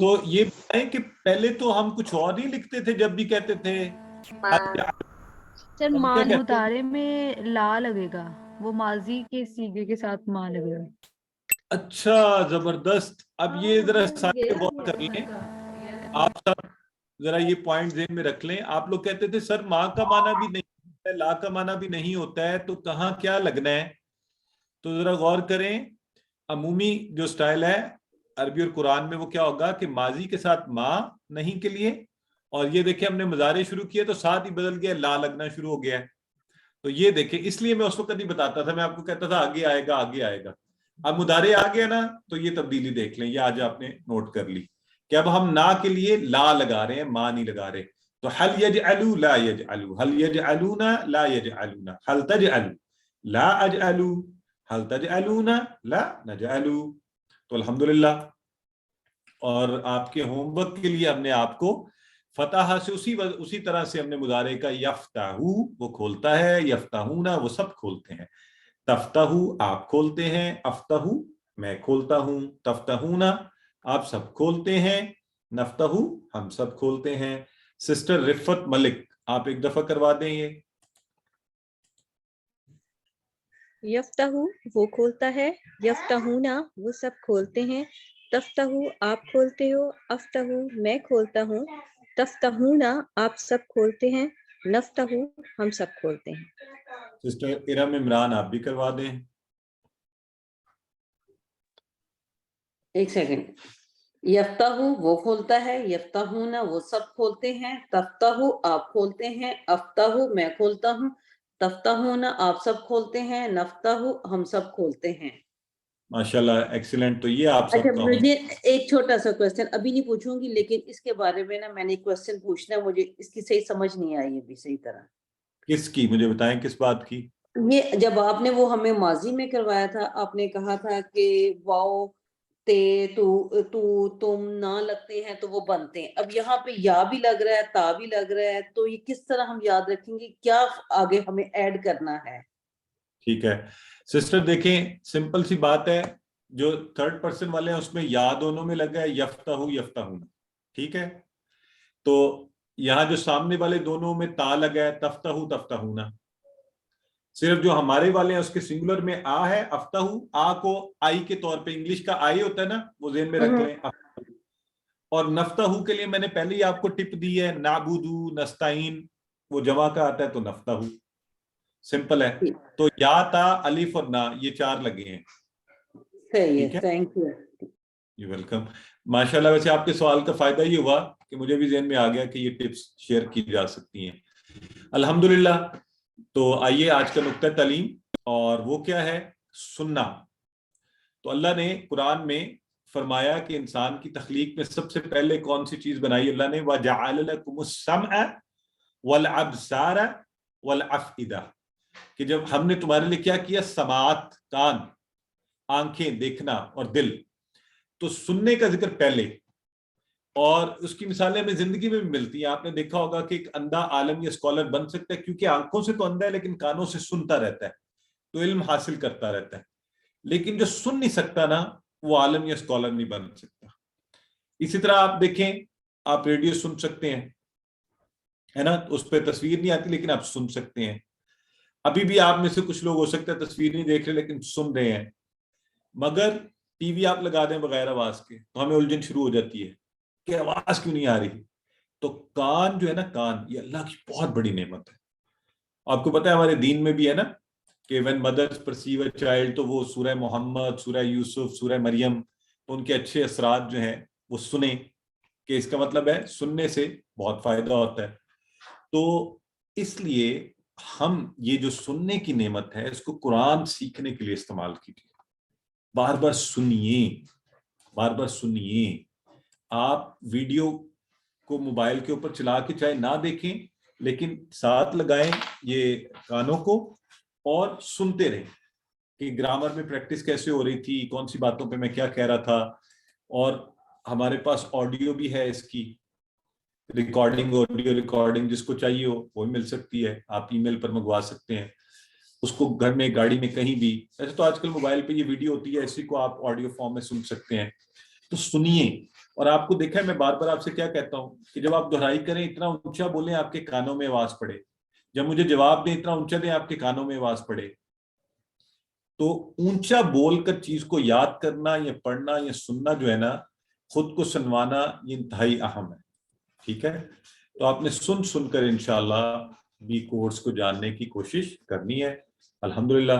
تو یہ بتائیں کہ پہلے تو ہم کچھ اور نہیں لکھتے تھے جب بھی کہتے تھے سر ہم ماں کیا کہتے ہیں؟ مضارع میں لا لگے گا، وہ ماضی کے سیغے کے ساتھ ماں لگے گا. اچھا زبردست. اب یہ ذرا سارے غور کر لیں آپ سب، ذرا یہ پوائنٹ ذہن میں رکھ لیں. آپ لوگ کہتے تھے سر ماں کا معنی بھی نہیں ہوتا ہے، لا کا معنی بھی نہیں ہوتا ہے، تو کہاں کیا لگنا ہے؟ تو ذرا غور کریں. عمومی جو سٹائل ہے عربی اور قرآن میں وہ کیا ہوگا کہ ماضی کے ساتھ ماں نہیں کے لیے، اور یہ دیکھیں ہم نے مضارع شروع کیا تو ساتھ ہی بدل گیا، لا لگنا شروع ہو گیا ہے. تو یہ دیکھیں، اس لیے میں اس وقت نہیں بتاتا تھا، میں آپ کو کہتا تھا آگے آئے گا آگے آئے گا. اب مضارع آ گیا نا تو یہ تبدیلی دیکھ لیں، یہ آج آپ نے نوٹ کر لی کہ اب ہم نا کے لیے لا لگا رہے ہیں، ماں نہیں لگا رہے. تو حل یجعلو لا یجعلو، حل یجعلون لا یجعلون، حل تجعلو لا اجعلو، حل تجعلون لا نجعلو. تو الحمدللہ. اور آپ کے ہوم ورک کے لیے ہم نے آپ کو فتح سے اسی طرح سے ہم نے مضارع کا یفتحو وہ کھولتا ہے، یفتحون وہ سب کھولتے ہیں، تفتحو آپ کھولتے ہیں، افتحو میں کھولتا ہوں، تفتحون آپ سب کھولتے ہیں، نفتحو ہم سب کھولتے ہیں. سسٹر رفت ملک آپ ایک دفعہ کروا دیں یہ. یفتحو وہ کھولتا ہے، یفتحونا وہ سب کھولتے ہیں، تفتحو آپ کھولتے ہو، افتحو میں کھولتا ہوں، تفتحونا آپ سب کھولتے ہیں، نفتحو ہم سب کھولتے ہیں. سسٹر ارم عمران آپ بھی کروا دیں. ایک سیکنڈ. یفتحو وہ کھولتا ہے، یفتحونا وہ سب کھولتے ہیں، تفتحو آپ کھولتے ہیں، افتحو میں کھولتا ہوں، تفتحونا آپ سب کھولتے ہیں، نفتحو ہم سب کھولتے ہیں. ماشاءاللہ ایکسیلنٹ. تو یہ آپ سب اچھا کا مجھے ایک چھوٹا سا کوشچن ابھی نہیں پوچھوں گی، لیکن اس کے بارے میں نا میں نے کوشچن پوچھنا ہے، مجھے اس کی صحیح سمجھ نہیں آئی ابھی صحیح طرح. کس کی مجھے بتائیں، کس بات کی؟ یہ جب آپ نے وہ ہمیں ماضی میں کروایا تھا، آپ نے کہا تھا کہ واؤ تے تو تم نہ لگتے ہیں تو وہ بنتے ہیں. اب یہاں پہ یا بھی لگ رہا ہے، تا بھی لگ رہا ہے، تو یہ کس طرح ہم یاد رکھیں گے، کیا آگے ہمیں ایڈ کرنا ہے؟ ٹھیک ہے سسٹر، دیکھیں سمپل سی بات ہے، جو تھرڈ پرسن والے ہیں اس میں یا دونوں میں لگا ہے، یفتحو یفتحون. ٹھیک ہے، تو یہاں جو سامنے والے دونوں میں تا لگا ہے، تفتحو تفتحون. صرف جو ہمارے والے ہیں اس کے سنگولر میں آ ہے، افتحو، آ کو آئی کے طور پہ انگلش کا آئی ہوتا ہے نا، وہ ذہن میں رکھ لیں. اور نفتحو کے لیے میں نے پہلے ہی آپ کو ٹپ دی ہے، نعبدو نستعین وہ جمع کا آتا ہے تو نفتحو. سمپل ہے. تو یا تا الف اور نا یہ چار لگے ہیں. صحیح ہے، تھینک یو. You welcome. ماشاءاللہ. ویسے آپ کے سوال کا فائدہ یہ ہوا کہ مجھے بھی ذہن میں آ گیا کہ یہ ٹپس شیئر کی جا سکتی ہیں. الحمدللہ. تو آئیے آج کا نقطہ تعلیم، اور وہ کیا ہے؟ سننا. تو اللہ نے قرآن میں فرمایا کہ انسان کی تخلیق میں سب سے پہلے کون سی چیز بنائی اللہ نے؟ وَجَعَلَ لَكُمُ السَّمْعَ وَالْأَبْصَارَ وَالْأَفْئِدَةَ، کہ جب ہم نے تمہارے لیے کیا کیا؟ سماعت کان، آنکھیں دیکھنا، اور دل. تو سننے کا ذکر پہلے، اور اس کی مثالیں ہمیں زندگی میں بھی ملتی ہیں. آپ نے دیکھا ہوگا کہ ایک اندھا عالم یا اسکالر بن سکتا ہے کیونکہ آنکھوں سے تو اندھا ہے لیکن کانوں سے سنتا رہتا ہے، تو علم حاصل کرتا رہتا ہے. لیکن جو سن نہیں سکتا نا، وہ عالم یا اسکالر نہیں بن سکتا. اسی طرح آپ دیکھیں، آپ ریڈیو سن سکتے ہیں، ہے نا، اس پہ تصویر نہیں آتی لیکن آپ سن سکتے ہیں. ابھی بھی آپ میں سے کچھ لوگ ہو سکتا ہے تصویر نہیں دیکھ رہے لیکن سن رہے ہیں. مگر ٹی وی آپ لگا دیں بغیر آواز کے تو ہمیں الجھن شروع ہو جاتی ہے کہ آواز کیوں نہیں آ رہی. تو کان جو ہے نا، کان یہ اللہ کی بہت بڑی نعمت ہے. آپ کو پتہ ہے ہمارے دین میں بھی ہے نا کہ when mothers perceive a child، تو وہ سورہ محمد، سورہ یوسف، سورہ مریم، ان کے اچھے اثرات جو ہیں وہ سنیں، کہ اس کا مطلب ہے سننے سے بہت فائدہ ہوتا ہے. تو اس لیے ہم یہ جو سننے کی نعمت ہے اس کو قرآن سیکھنے کے لیے استعمال کیجیے. بار بار سنیے، بار بار سنیے. آپ ویڈیو کو موبائل کے اوپر چلا کے چاہے نہ دیکھیں لیکن ساتھ لگائیں یہ کانوں کو اور سنتے رہیں کہ گرامر میں پریکٹس کیسے ہو رہی تھی، کون سی باتوں پہ میں کیا کہہ رہا تھا. اور ہمارے پاس آڈیو بھی ہے، اس کی ریکارڈنگ، آڈیو ریکارڈنگ جس کو چاہیے ہو وہ مل سکتی ہے، آپ ای میل پر منگوا سکتے ہیں. اس کو گھر میں گاڑی میں کہیں بھی, ایسے تو آج کل موبائل پہ یہ ویڈیو ہوتی ہے, اسی کو آپ آڈیو فارم میں سن سکتے ہیں, تو سنیے. اور آپ کو دیکھا ہے میں بار بار آپ سے کیا کہتا ہوں کہ جب آپ دہرائی کریں اتنا اونچا بولیں آپ کے کانوں میں آواز پڑے, جب مجھے جواب دیں اتنا اونچا دیں آپ کے کانوں میں آواز پڑے. تو اونچا بول کر چیز کو یاد کرنا یا پڑھنا یا سننا جو ہے نا, خود کو سنوانا, یہ انتہائی اہم ہے. ٹھیک ہے, تو آپ نے سن کر انشاءاللہ بھی کورس کو جاننے کی کوشش کرنی ہے. الحمدللہ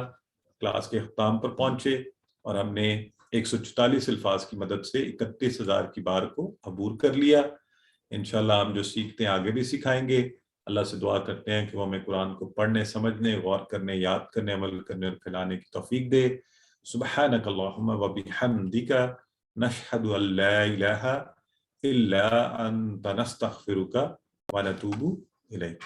کلاس کے اختتام پر پہنچے اور ہم نے 144 الفاظ کی مدد سے 31,000 کی بار کو عبور کر لیا. انشاءاللہ ہم جو سیکھتے ہیں آگے بھی سکھائیں گے. اللہ سے دعا کرتے ہیں کہ وہ ہمیں قرآن کو پڑھنے, سمجھنے, غور کرنے, یاد کرنے, عمل کرنے اور پھیلانے کی توفیق دے. سبحانک اللہم و بحمدک نشہد ان لا الہ الا انت نستغفرک و نتوب الیک.